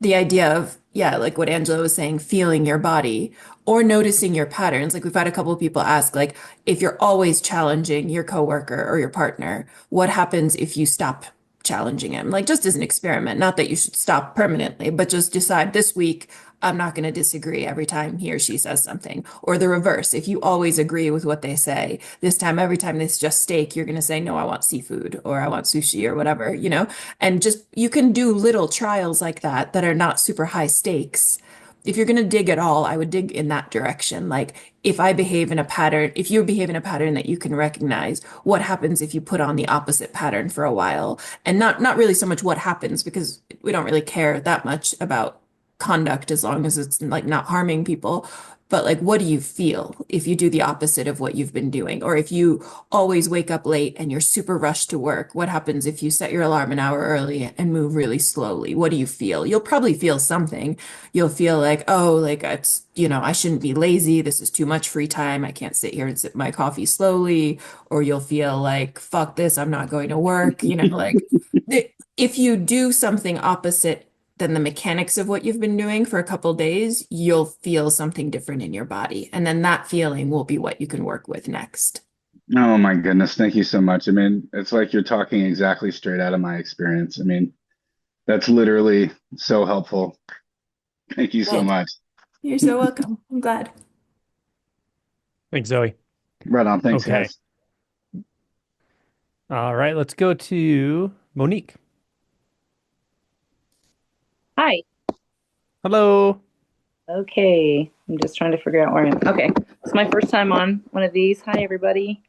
the idea of, yeah, like what Angela was saying, feeling your body or noticing your patterns. Like we've had a couple of people ask, like, if you're always challenging your coworker or your partner, what happens if you stop challenging him? Like just as an experiment, not that you should stop permanently, but just decide this week, I'm not going to disagree every time he or she says something. Or the reverse, if you always agree with what they say, this time, every time they suggest steak, you're going to say, no, I want seafood or I want sushi or whatever, you know? And just you can do little trials like that that are not super high stakes. If you're going to dig at all, I would dig in that direction. Like if I behave in a pattern, if you behave in a pattern that you can recognize, what happens if you put on the opposite pattern for a while? And not really so much what happens because we don't really care that much about conduct as long as it's like not harming people. But like, what do you feel if you do the opposite of what you've been doing? Or if you always wake up late and you're super rushed to work, what happens if you set your alarm an hour early and move really slowly? What do you feel? You'll probably feel something. You'll feel like, oh, like it's, I shouldn't be lazy. This is too much free time. I can't sit here and sip my coffee slowly. Or you'll feel like, fuck this, I'm not going to work. Like if you do something opposite than the mechanics of what you've been doing for a couple days, you'll feel something different in your body. And then that feeling will be what you can work with next. Oh my goodness, thank you so much. I mean, it's like you're talking exactly straight out of my experience. I mean, that's literally so helpful. Thank you so Well, much. you're so welcome. I'm glad. Thanks, Zoe. Right on. Thanks, Okay. guys. All right, let's go to Monique. Hi. Hello. Okay. I'm just trying to figure out where I am. Okay. It's my first time on one of these. Hi, everybody.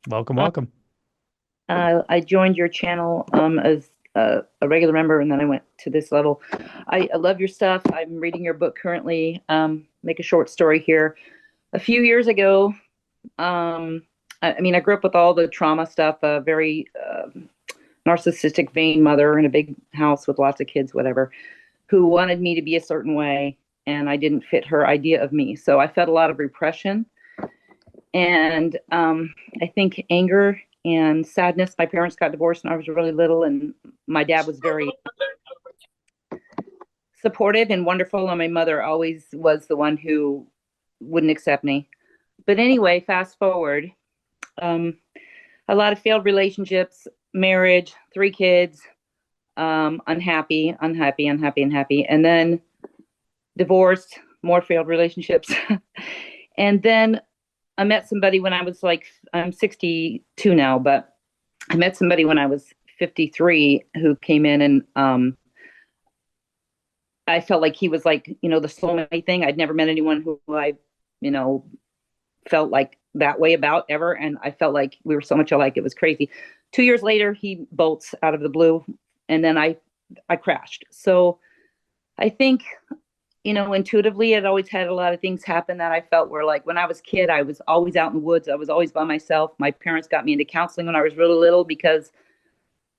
Welcome, Uh, welcome. I joined your channel as a regular member, and then I went to this level. I love your stuff. I'm reading your book currently. Make a short story here. A few years ago, I I mean, I grew up with all the trauma stuff, a very narcissistic, vain mother in a big house with lots of kids, whatever, who wanted me to be a certain way, and I didn't fit her idea of me. So I felt a lot of repression. And I think anger and sadness. My parents got divorced when I was really little, and my dad was very supportive and wonderful, and my mother always was the one who wouldn't accept me. But anyway, fast forward, a lot of failed relationships, marriage, 3 kids, unhappy, and then divorced, more failed relationships. And then I met somebody when I was like, I'm 62 now, but I met somebody when I was 53 who came in, and I felt like he was like, the soulmate thing. I'd never met anyone who I, felt like that way about ever. And I felt like we were so much alike. It was crazy. 2 years later, he bolts out of the blue, and then I crashed. So I think, intuitively, I'd always had a lot of things happen that I felt were like, when I was a kid, I was always out in the woods. I was always by myself. My parents got me into counseling when I was really little because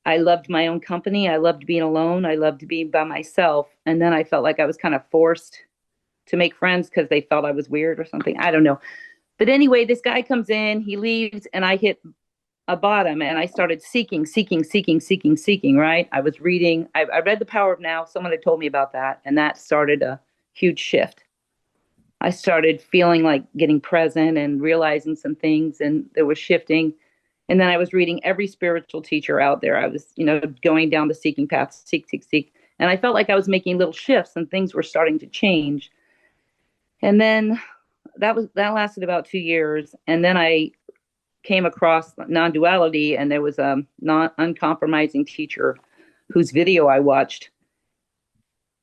I loved my own company. I loved being alone. I loved being by myself. And then I felt like I was kind of forced to make friends because they felt I was weird or something. I don't know. But anyway, this guy comes in, he leaves, and I hit a bottom, and I started seeking, right? I was reading. I read The Power of Now. Someone had told me about that, and that started a huge shift. I started feeling like getting present and realizing some things, and there was shifting. And then I was reading every spiritual teacher out there. I was, going down the seeking path, seek. And I felt like I was making little shifts, and things were starting to change. And then that lasted about 2 years. And then I came across non-duality, and there was a uncompromising teacher whose video I watched.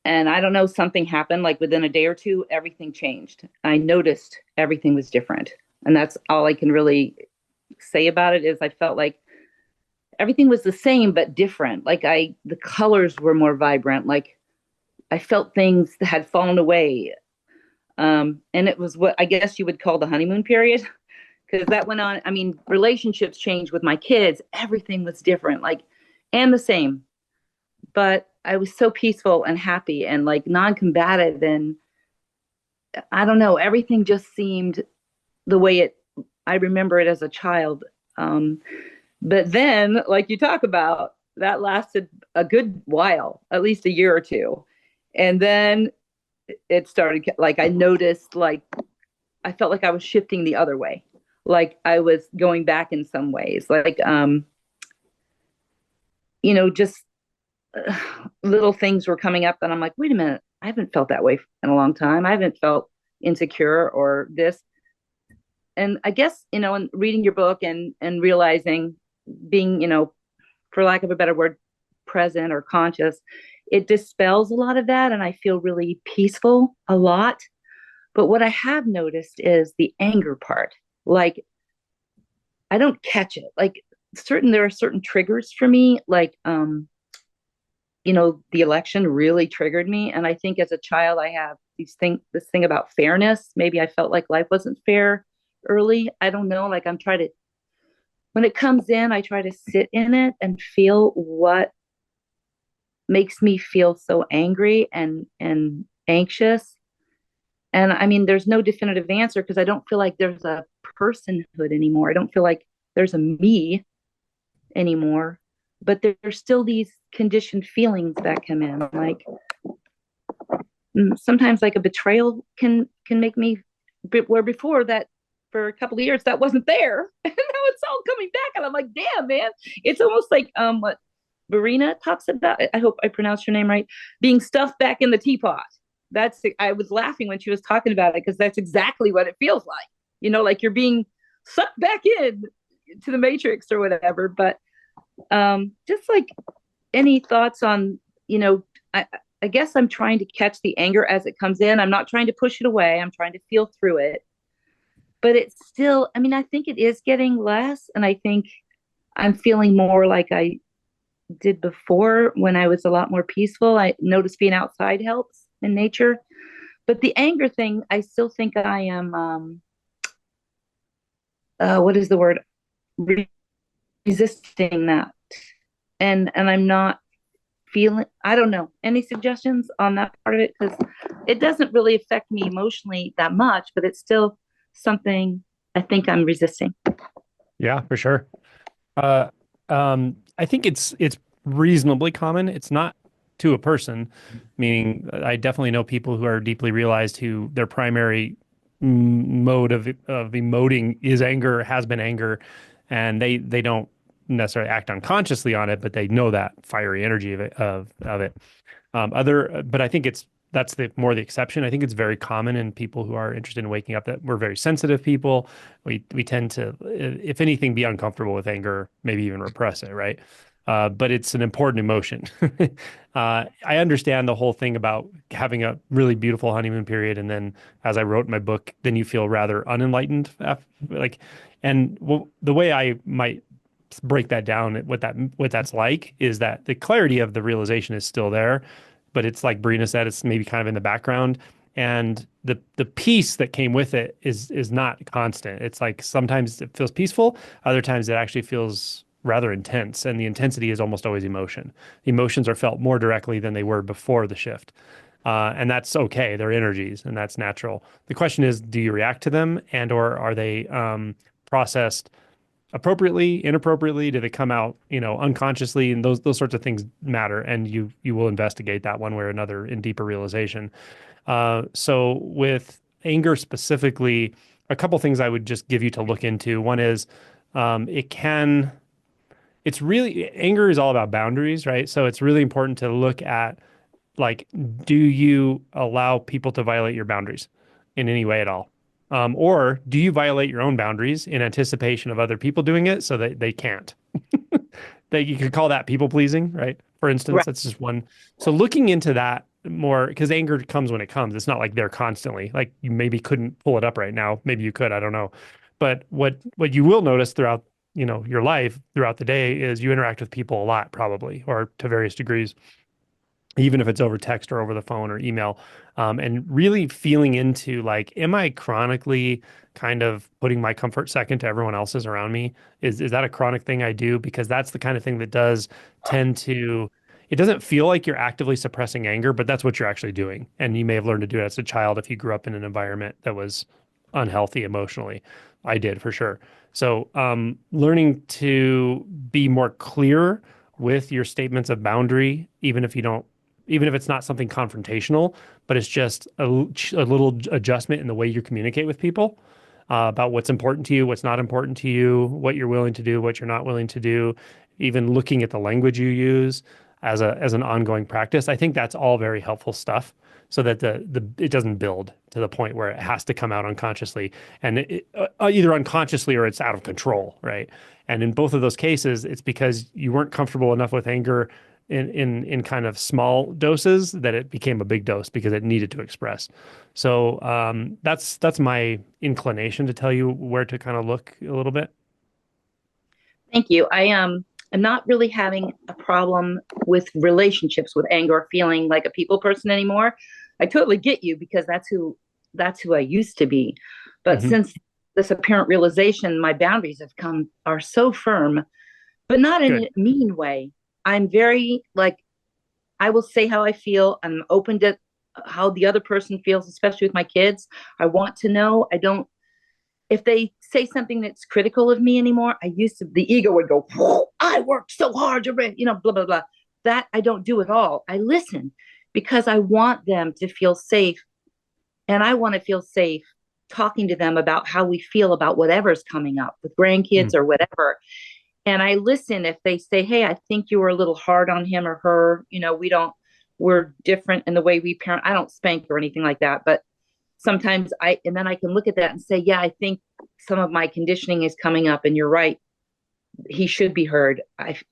And I don't know, something happened, like within a day or two, everything changed. I noticed everything was different. And that's all I can really say about it, is I felt like everything was the same, but different. Like the colors were more vibrant. Like I felt things that had fallen away. And it was what I guess you would call the honeymoon period, because that went on. I mean, relationships changed with my kids. Everything was different, and the same. But I was so peaceful and happy and like non-combative, and I don't know, everything just seemed the way I remember it as a child. But then, like you talk about, that lasted a good while, at least a year or two. And then it started, like, I noticed, like, I felt like I was shifting the other way. Like I was going back in some ways, like, just little things were coming up, and I'm like, wait a minute, I haven't felt that way in a long time. I haven't felt insecure or this. And I guess, in reading your book and realizing, being, for lack of a better word, present or conscious, it dispels a lot of that. And I feel really peaceful a lot. But what I have noticed is the anger part. Like, I don't catch it. Like there are certain triggers for me, like, the election really triggered me. And I think as a child, I have this thing about fairness. Maybe I felt like life wasn't fair early. I don't know. Like when it comes in, I try to sit in it and feel what makes me feel so angry and anxious. And I mean, there's no definitive answer, because I don't feel like there's a personhood anymore. I don't feel like there's a me anymore, but there's still these conditioned feelings that come in. Like sometimes like a betrayal can make me, where before that, for a couple of years, that wasn't there. And now it's all coming back. And I'm like, damn, man, it's almost like what Verena talks about. I hope I pronounced your name right. Being stuffed back in the teapot. I was laughing when she was talking about it, because that's exactly what it feels like. Like you're being sucked back in to the matrix or whatever. But just like, any thoughts on, I guess I'm trying to catch the anger as it comes in. I'm not trying to push it away. I'm trying to feel through it. But it's still, I mean, I think it is getting less. And I think I'm feeling more like I did before, when I was a lot more peaceful. I noticed being outside helps, in nature. But the anger thing, I still think I am, what is the word? resisting that, and I'm not feeling, I don't know, any suggestions on that part of it? Because it doesn't really affect me emotionally that much, but it's still something I think I'm resisting. Yeah, for sure. Uh, I think it's reasonably common. It's not to a person, meaning I definitely know people who are deeply realized who their primary mode of emoting is anger, has been anger, and they don't necessarily act unconsciously on it, but they know that fiery energy of it. But I think that's the more the exception. I think it's very common in people who are interested in waking up that we're very sensitive people. We tend to, if anything, be uncomfortable with anger, maybe even repress it, right? But it's an important emotion. I understand the whole thing about having a really beautiful honeymoon period, and then, as I wrote in my book, then you feel rather unenlightened. Like, and the way I might break that down, what that's like is that the clarity of the realization is still there, but it's like Brina said, it's maybe kind of in the background, and the peace that came with it is not constant. It's like sometimes it feels peaceful, other times it actually feels rather intense, and the intensity is almost always emotion. Emotions are felt more directly than they were before the shift. And that's okay. They're energies, and that's natural. The question is, do you react to them, and or are they processed appropriately, inappropriately? Do they come out, unconsciously? And those sorts of things matter, and you will investigate that one way or another in deeper realization. So with anger specifically, a couple things I would just give you to look into. One is it's really, anger is all about boundaries, right? So it's really important to look at, like, do you allow people to violate your boundaries in any way at all? Or do you violate your own boundaries in anticipation of other people doing it so that they can't? You could call that people pleasing, right? For instance, Right. that's just one. So looking into that more, because anger comes when it comes. It's not like they're constantly, like, you maybe couldn't pull it up right now. Maybe you could, I don't know. But what you will notice throughout, your life throughout the day is you interact with people a lot, probably, or to various degrees, even if it's over text or over the phone or email, and really feeling into, like, am I chronically kind of putting my comfort second to everyone else's around me? Is that a chronic thing I do? Because that's the kind of thing that does tend to, it doesn't feel like you're actively suppressing anger, but that's what you're actually doing. And you may have learned to do it as a child if you grew up in an environment that was unhealthy emotionally. I did, for sure. So learning to be more clear with your statements of boundary, even if it's not something confrontational, but it's just a little adjustment in the way you communicate with people, about what's important to you, what's not important to you, what you're willing to do, what you're not willing to do, even looking at the language you use as an ongoing practice. I think that's all very helpful stuff, so that it doesn't build to the point where it has to come out unconsciously, and either unconsciously or it's out of control, right? And in both of those cases, it's because you weren't comfortable enough with anger in kind of small doses that it became a big dose because it needed to express. So that's my inclination to tell you where to kind of look a little bit. Thank you. I'm not really having a problem with relationships with anger or feeling like a people person anymore. I totally get you, because that's who I used to be. But Mm-hmm. since this apparent realization, my boundaries are so firm, but not in Good. a mean way. I'm very, like, I will say how I feel. I'm open to how the other person feels, especially with my kids. I want to know. I don't, if they say something that's critical of me anymore, the ego would go, whoa, I worked so hard to, blah, blah, blah. That I don't do at all. I listen because I want them to feel safe. And I want to feel safe talking to them about how we feel about whatever's coming up with grandkids or whatever. And I listen if they say, hey, I think you were a little hard on him or her. We're different in the way we parent. I don't spank or anything like that, but sometimes and then I can look at that and say, yeah, I think some of my conditioning is coming up, and you're right. He should be heard.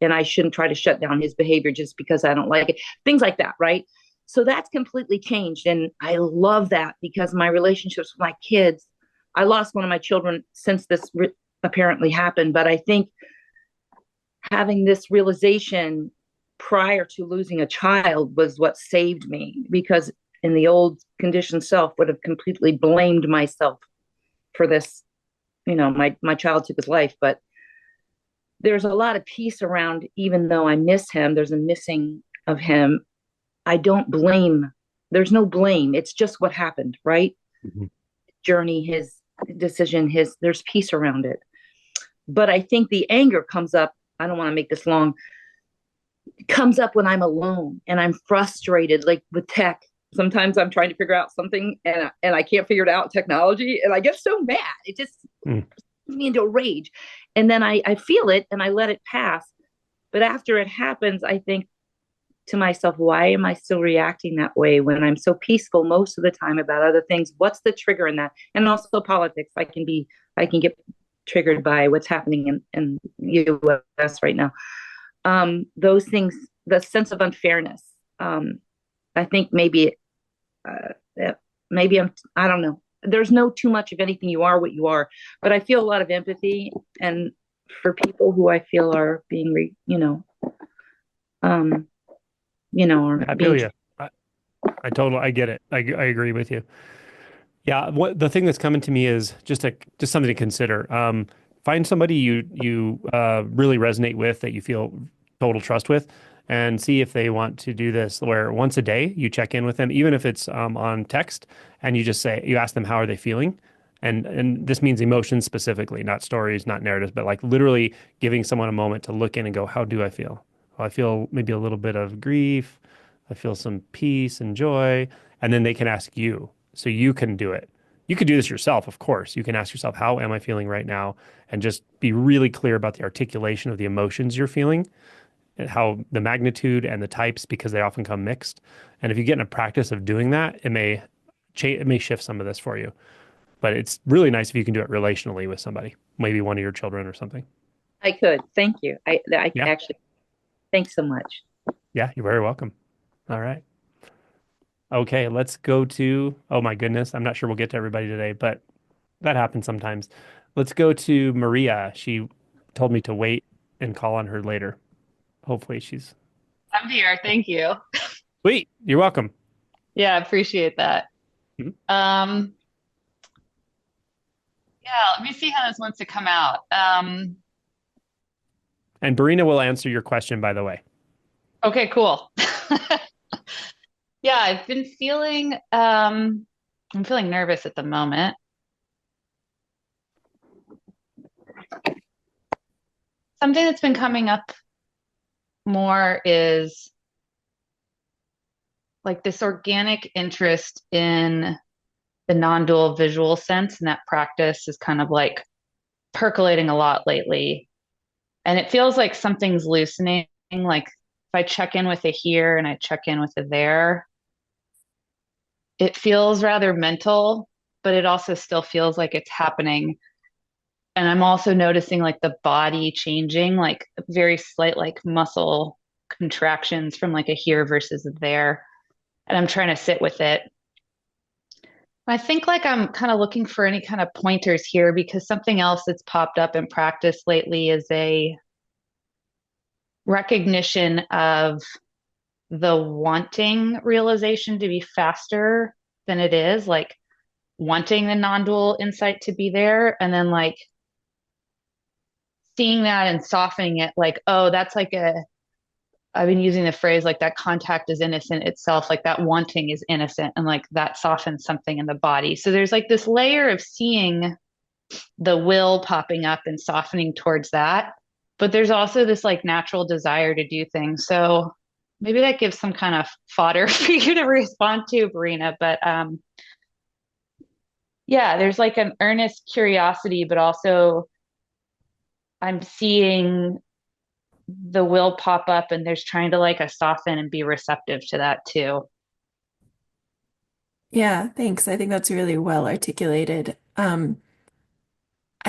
And I shouldn't try to shut down his behavior just because I don't like it. Things like that, right? So that's completely changed. And I love that, because my relationships with my kids, I lost one of my children since this apparently happened. But I think having this realization prior to losing a child was what saved me, because in the old conditioned self would have completely blamed myself for this. My child took his life, but there's a lot of peace around, even though I miss him, there's a missing of him. I don't blame. There's no blame. It's just what happened, right? Mhm. Journey, his decision, there's peace around it. But I think the anger comes up. I don't want to make this long. Comes up when I'm alone and I'm frustrated, like with tech. Sometimes I'm trying to figure out something and I can't figure it out, technology, and I get so mad. It just puts me into a rage. And then I feel it and I let it pass. But after it happens, I think to myself, why am I still reacting that way when I'm so peaceful most of the time about other things? What's the trigger in that? And also politics. I can get triggered by what's happening in US right now. Those things, the sense of unfairness. I think maybe I don't know. There's no too much of anything. You are what you are, but I feel a lot of empathy and for people who I feel are being, or I feel you. I get it. I agree with you. Yeah, what the thing that's coming to me is just something to consider. Find somebody you really resonate with, that you feel total trust with, and see if they want to do this where once a day you check in with them, even if it's on text, and you ask them how are they feeling, and this means emotions specifically, not stories, not narratives, but like literally giving someone a moment to look in and go, how do I feel? Well, I feel maybe a little bit of grief. I feel some peace and joy, and then they can ask you, so you can do it. You could do this yourself, of course. You can ask yourself, how am I feeling right now? And just be really clear about the articulation of the emotions you're feeling, and how the magnitude and the types, because they often come mixed. And if you get in a practice of doing that, it may shift some of this for you. But it's really nice if you can do it relationally with somebody, maybe one of your children or something. I could. Thank you. I Yeah. actually, thanks so much. Yeah, you're very welcome. All right. Okay, let's go to, oh my goodness, I'm not sure we'll get to everybody today, but that happens sometimes. Let's go to Maria. She told me to wait and call on her later. Hopefully she's I'm here. Thank you. sweet. You're welcome. Yeah, I appreciate that. Mhm. Yeah, let me see how this wants to come out. And Barina will answer your question, by the way. Okay, cool. Yeah, I've been feeling I'm feeling nervous at the moment. Something that's been coming up more is like this organic interest in the non-dual visual sense, and that practice is kind of like percolating a lot lately. And it feels like something's loosening. Like if I check in with a here and I check in with a there, it feels rather mental, but it also still feels like it's happening. And I'm also noticing like the body changing, like very slight like muscle contractions from like a here versus a there. And I'm trying to sit with it. I think like I'm kind of looking for any kind of pointers here, because something else that's popped up in practice lately is a recognition of the wanting realization to be faster than it is, like wanting the non-dual insight to be there, and then like seeing that and softening it, like, oh, that's like I've been using the phrase like that contact is innocent itself, like that wanting is innocent, and like that softens something in the body. So there's like this layer of seeing the will popping up and softening towards that. But there's also this like natural desire to do things. So maybe that gives some kind of fodder for you to respond to, Verena. But yeah, there's like an earnest curiosity, but also I'm seeing the will pop up, and there's trying to like a soften and be receptive to that too. Yeah, thanks. I think that's really well articulated. I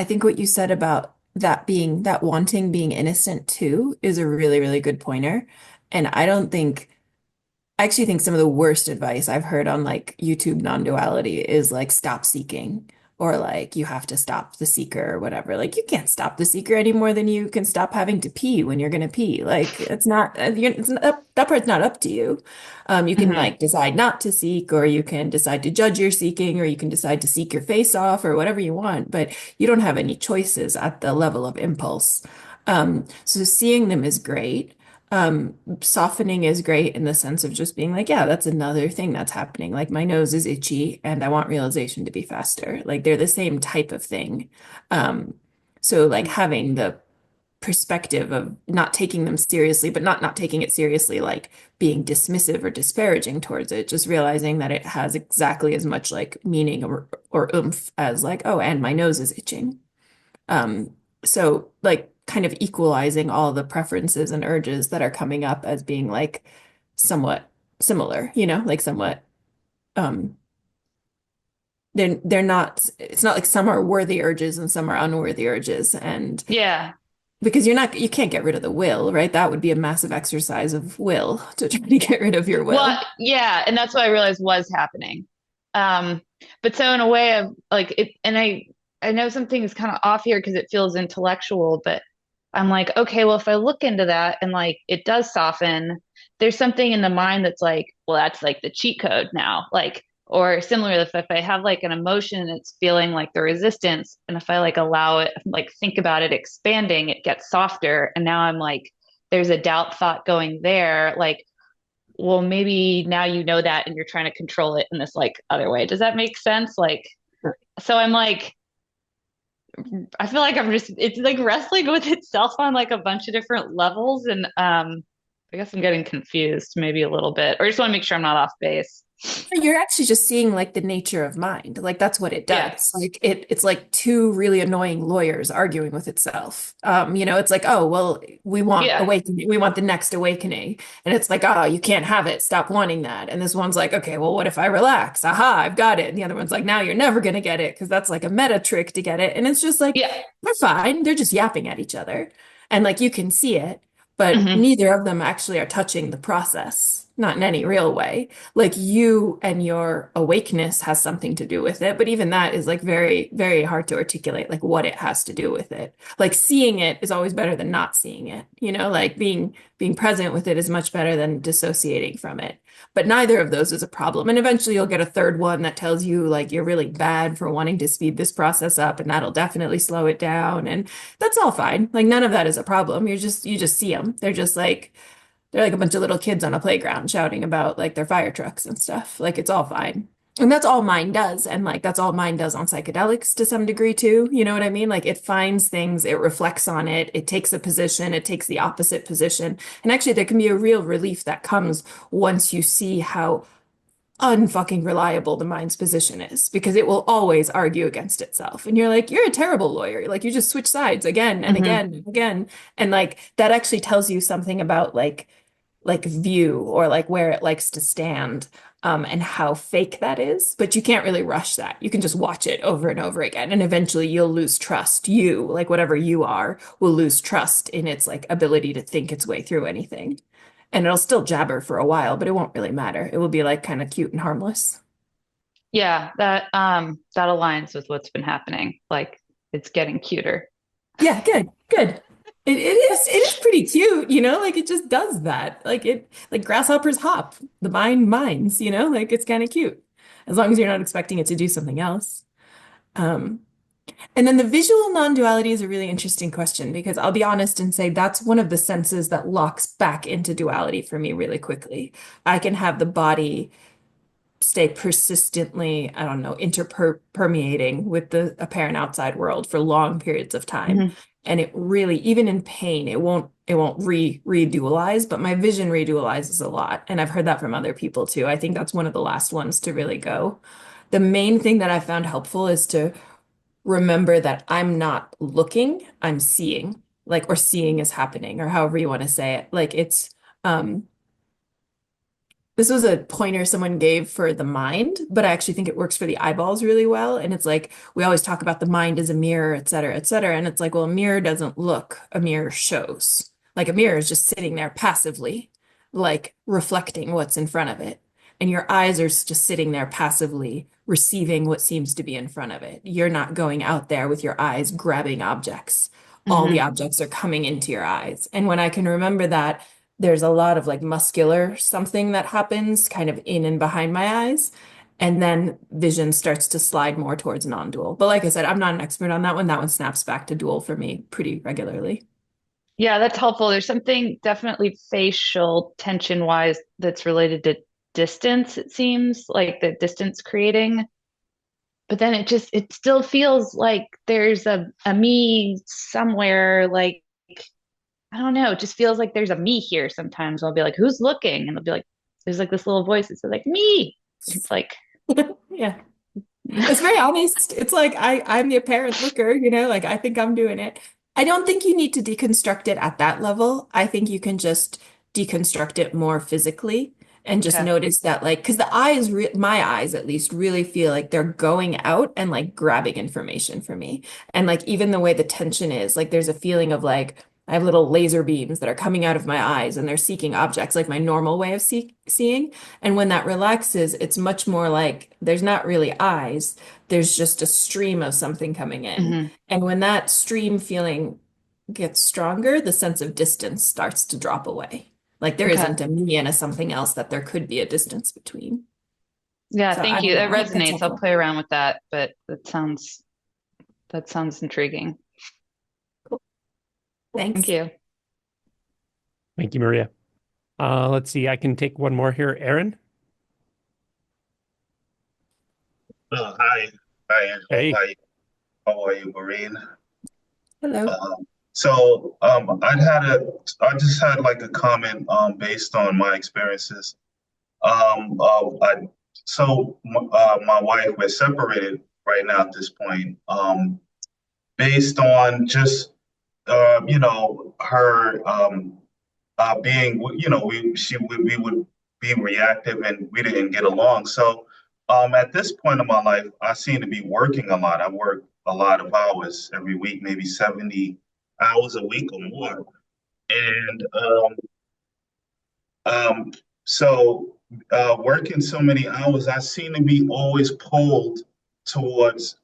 think what you said about that wanting being innocent too is a really, really good pointer. And I actually think some of the worst advice I've heard on like YouTube non-duality is like stop seeking, or like you have to stop the seeker or whatever. Like you can't stop the seeker any more than you can stop having to pee when you're gonna pee. Like that part's not up to you. You can like decide not to seek, or you can decide to judge your seeking, or you can decide to seek your face off or whatever you want, but you don't have any choices at the level of impulse. So seeing them is great. Softening is great in the sense of just being like, yeah, that's another thing that's happening. Like my nose is itchy and I want realization to be faster. Like they're the same type of thing. So like having the perspective of not taking them seriously, but not taking it seriously, like being dismissive or disparaging towards it, just realizing that it has exactly as much like meaning or oomph as like, oh, and my nose is itching. So like kind of equalizing all the preferences and urges that are coming up as being like somewhat similar, like somewhat um they're not, it's not like some are worthy urges and some are unworthy urges. And Yeah. because you can't get rid of the will, right? That would be a massive exercise of will to try to get rid of your Well, will. yeah, and that's what I realized was happening. Um, but so in a way of like it, and I know something is kind of off here because it feels intellectual, but I'm like, okay, well, if I look into that and like it does soften, there's something in the mind that's like, well, that's like the cheat code now. Like, or similar, if I have like an emotion, it's feeling like the resistance, and if I like allow it, like think about it expanding, it gets softer, and now I'm like, there's a doubt thought going there, like well, maybe now you know that and you're trying to control it in this like other way. Does that make sense? Like, so I'm like, I feel like it's like wrestling with itself on like a bunch of different levels. And I guess I'm getting confused maybe a little bit, or just want to make sure I'm not off base. You're actually just seeing like the nature of mind. Like that's what it Yeah. does. Like it's like two really annoying lawyers arguing with itself. It's like, oh, well, we want Yeah. awakening. We want the next awakening. And it's like, oh, you can't have it. Stop wanting that. And this one's like, okay, well, what if I relax? Aha, I've got it. And the other one's like, now you're never gonna get it because that's like a meta trick to get it. And it's just like, Yeah. they're fine. They're just yapping at each other. And like you can see it, but Hmm. neither of them actually are touching the process, not in any real way. Like you and your awakeness has something to do with it, but even that is like very, very hard to articulate, like what it has to do with it. Like seeing it is always better than not seeing it, like being present with it is much better than dissociating from it. But neither of those is a problem. And eventually you'll get a third one that tells you like you're really bad for wanting to speed this process up, and that'll definitely slow it down. And that's all fine. Like none of that is a problem. You just see them. They're like a bunch of little kids on a playground shouting about like their fire trucks and stuff. Like it's all fine. And that's all mind does. And like that's all mind does on psychedelics to some degree too. You know what I mean? Like it finds things, it reflects on it, it takes a position, it takes the opposite position. And actually there can be a real relief that comes once you see how unfucking reliable the mind's position is, because it will always argue against itself. And you're like, you're a terrible lawyer. Like you just switch sides again and Hmm. again and again. And like that actually tells you something about like view or like where it likes to stand, and how fake that is. But you can't really rush that. You can just watch it over and over again. And eventually you'll lose trust. You, like whatever you are, will lose trust in its like ability to think its way through anything. And it'll still jabber for a while, but it won't really matter. It will be like kind of cute and harmless. Yeah. That aligns with what's been happening. Like it's getting cuter. Yeah, good, good. It is pretty cute, like it just does that. Like grasshoppers hop, the mind minds, like it's kind of cute. As long as you're not expecting it to do something else. Um, and then the visual non-duality is a really interesting question, because I'll be honest and say that's one of the senses that locks back into duality for me really quickly. I can have the body stay persistently, I don't know, interpermeating with the apparent outside world for long periods of time. Hmm. And it really, even in pain, it won't redualize, but my vision redualizes a lot. And I've heard that from other people too. I think that's one of the last ones to really go. The main thing that I found helpful is to remember that I'm not looking, I'm seeing, like, or seeing is happening, or however you want to say it. Like um, this was a pointer someone gave for the mind, but I actually think it works for the eyeballs really well. And it's like, we always talk about the mind as a mirror, et cetera, et cetera. And it's like, well, a mirror doesn't look, a mirror shows. Like a mirror is just sitting there passively, like reflecting what's in front of it. And your eyes are just sitting there passively, receiving what seems to be in front of it. You're not going out there with your eyes grabbing objects. All the Hmm. objects are coming into your eyes. And when I can remember that, there's a lot of like muscular something that happens kind of in and behind my eyes. And then vision starts to slide more towards non-dual. But like I said, I'm not an expert on that one. That one snaps back to dual for me pretty regularly. Yeah, that's helpful. There's something definitely facial tension wise that's related to distance, it seems like the distance creating. But then it still feels like there's a me somewhere, like, I don't know, it just feels like there's a me here sometimes. I'll be like, who's looking? And they'll be like, there's like this little voice that says like me. It's like Yeah. It's very honest. It's like I'm the apparent looker, like I think I'm doing it. I don't think you need to deconstruct it at that level. I think you can just deconstruct it more physically and just okay. notice that like because the eyes my eyes at least really feel like they're going out and like grabbing information for me. And like even the way the tension is, like there's a feeling of like I have little laser beams that are coming out of my eyes and they're seeking objects like my normal way of seeing. And when that relaxes, it's much more like there's not really eyes, there's just a stream of something coming in. Hmm. And when that stream feeling gets stronger, the sense of distance starts to drop away. Like there Okay. isn't a me and a something else that there could be a distance between. Yeah, So I thank don't you. know. That I hope that's resonates. I'll helpful. play around with that, but that sounds intriguing. Cool. Thank Thanks. you. Thank you, Maria. Let's see. I can take one more here. Aaron? Hi, Angela. Hey. Hi, how are you, Maureen? Hello. I just had like a comment based on my experiences. My wife, we're separated right now at this point. Based on just her being, we would be reactive and we didn't get along. So at this point in my life, I seem to be working a lot. I work a lot of hours every week, maybe 70 hours a week or more. And um, so working so many hours, I seem to be always pulled towards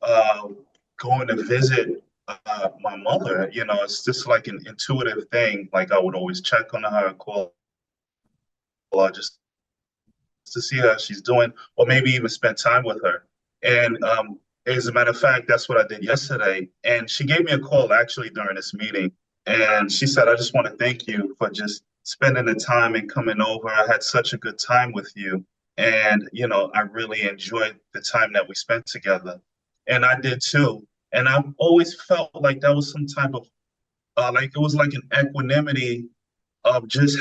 going to visit my mother. It's just like an intuitive thing. Like I would always check on her, call her just to see how she's doing, or maybe even spend time with her. And as a matter of fact, that's what I did yesterday. And she gave me a call actually during this meeting. And she said, I just want to thank you for just spending the time and coming over. I had such a good time with you. And, I really enjoyed the time that we spent together. And I did too. And I've always felt like that was some type of, like it was like an equanimity of just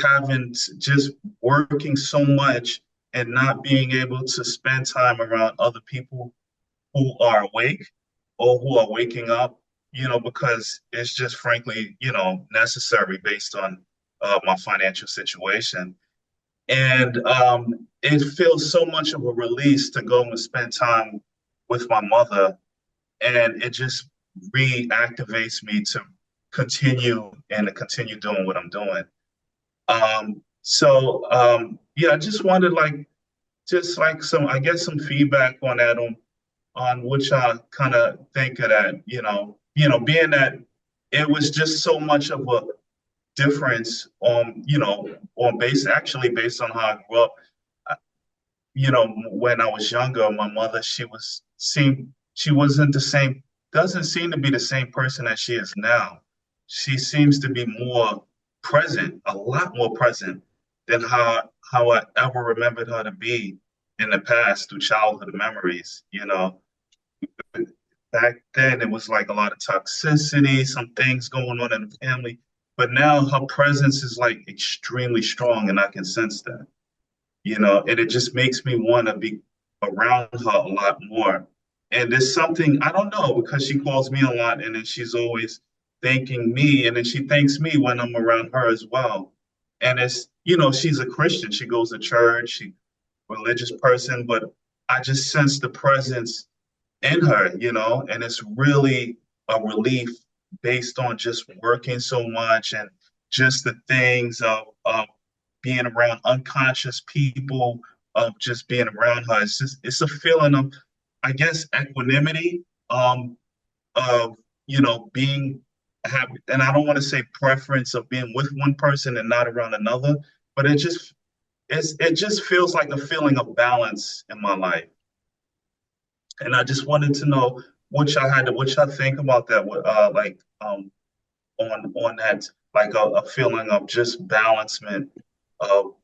working so much and not being able to spend time around other people who are awake or who are waking up, because it's just frankly, necessary based on my financial situation. And it feels so much of a release to go and spend time with my mother. And it just reactivates me to continue doing what I'm doing. Yeah, I just wanted just like I guess some feedback on that, on which I kind of think of that, being that it was just so much of a difference actually based on how I grew up. Uh, when I was younger, my mother, she wasn't doesn't seem to be the same person that she is now. She seems to be more present, a lot more present than how I ever remembered her to be in the past through childhood memories. Back then it was like a lot of toxicity, some things going on in the family, but now her presence is like extremely strong, and I can sense that. And it just makes me want to be around her a lot more. And there's something, I don't know, because she calls me a lot and then she's always thanking me, and then she thanks me when I'm around her as well. And she's a Christian. She goes to church, she religious person, but I just sense the presence in her, and it's really a relief based on just working so much and just the things of being around unconscious people, of just being around her. It's a feeling of, I guess, equanimity, of being happy. And I don't want to say preference of being with one person and not around another, but it just feels like a feeling of balance in my life. And I just wanted to know what y'all think about that, on that like a feeling of just balancement of,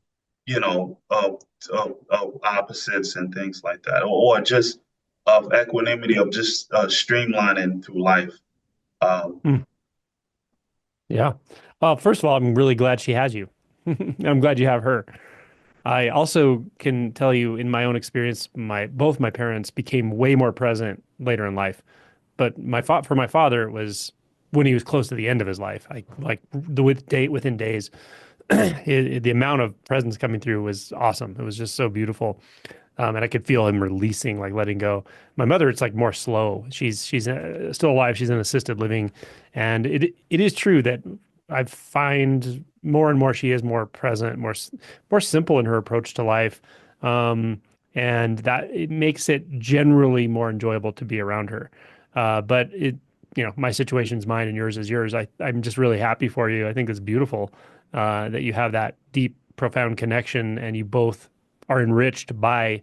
of opposites and things like that, or just of equanimity of just streamlining through life. Um, Hmm. Yeah. Well, first of all, I'm really glad she has you. I'm glad you have her. I also can tell you in my own experience, both my parents became way more present later in life. But for my father, it was when he was close to the end of his life. Within days, the amount of presence coming through was awesome. It was just so beautiful. And I could feel him releasing, like letting go. My mother, it's like more slow. She's still alive. She's in assisted living, and it is true that I find more and more she is more present, more simple in her approach to life, and that it makes it generally more enjoyable to be around her. But my situation's mine and yours is yours. I'm just really happy for you. I think it's beautiful that you have that deep, profound connection, and you both are enriched by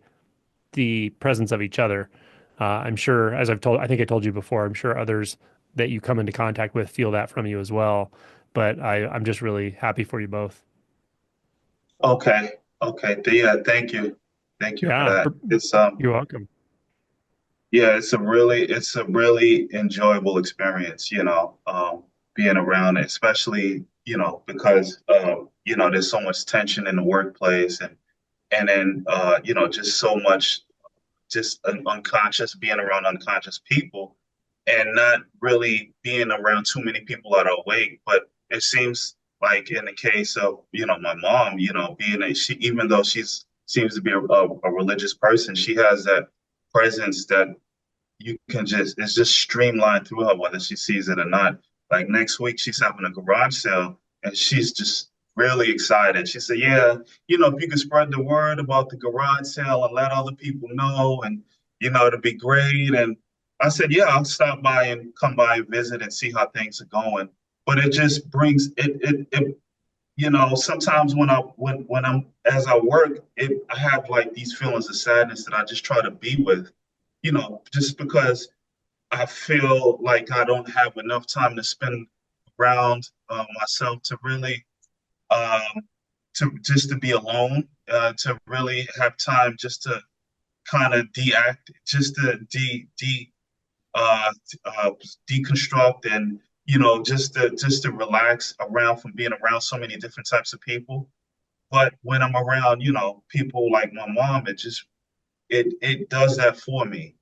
the presence of each other. I'm sure, I think I told you before, I'm sure others that you come into contact with feel that from you as well. But I'm just really happy for you both. okay, okay, yeah, thank you for Yeah, that. It's you're welcome. Yeah, it's a really enjoyable experience, being around, especially, because there's so much tension in the workplace, and then just so much just unconscious, being around unconscious people and not really being around too many people that are awake. But it seems like in the case of, my mom, she, even though she's seems to be a religious person, she has that presence that you can it's just streamlined through her, whether she sees it or not. Like next week, she's having a garage sale and she's just really excited. She said, yeah, if you could spread the word about the garage sale and let other people know, and, it'd be great. And I said, yeah, I'll stop by and come by and visit and see how things are going. But it just brings sometimes when I'm as I work, I have like these feelings of sadness that I just try to be with, just because I feel like I don't have enough time to spend around myself to really to be alone, to really have time just to kind of just to uh, uh, deconstruct, and just to relax around from being around so many different types of people. But when I'm around, people like my mom, it does that for me.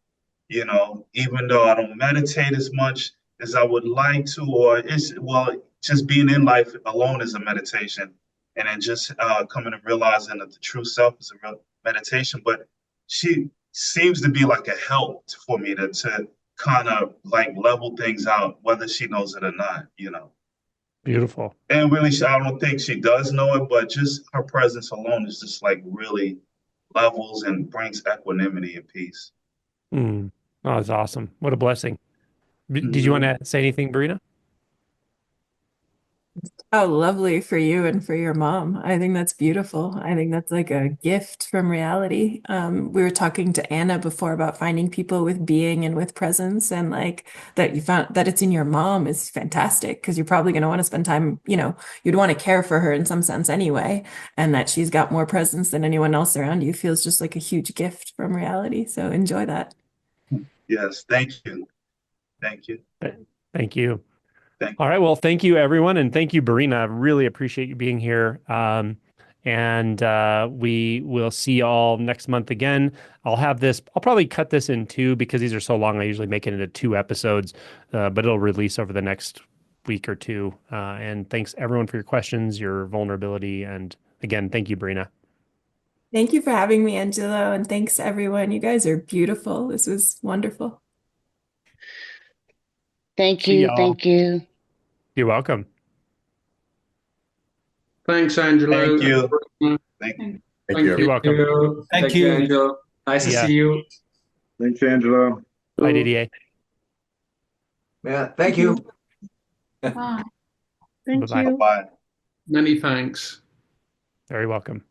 Even though I don't meditate as much as I would like to, or just being in life alone is a meditation, and then just coming and realizing that the true self is a real meditation. But she seems to be like a help for me to kind of like level things out, whether she knows it or not. Beautiful. And really, I don't think she does know it, but just her presence alone is just like really levels and brings equanimity and peace. Mm. Oh, that's awesome. What a blessing. Did you want Mhm. to say anything, Brina? How lovely for you and for your mom. I think that's beautiful. I think that's like a gift from reality. We were talking to Anna before about finding people with being and with presence, and like that you found that it's in your mom is fantastic because you're probably going to want to spend time, you'd want to care for her in some sense anyway, and that she's got more presence than anyone else around you feels just like a huge gift from reality. So enjoy that. Yes, thank you. Thank you. Thank you. Thank All right. Well, thank you, everyone. And thank you, Barina. I really appreciate you being here. And we will see you all next month again. I'll probably cut this in two because these are so long. I usually make it into two episodes, but it'll release over the next week or two. And thanks, everyone, for your questions, your vulnerability. And again, thank you, Barina. Thank you for having me, Angelo, and thanks everyone. You guys are beautiful. This was wonderful. Thank See you. y'all. Thank you. You're welcome. Thanks, Angelo. Thank you. Thank Thank you. Thank you. You're welcome. Thank you, Angelo. Nice to Yeah. see you. Thanks, Angelo. Bye, Didier. Yeah, thank you. Thank Bye-bye. you. Bye. Many thanks. Very welcome.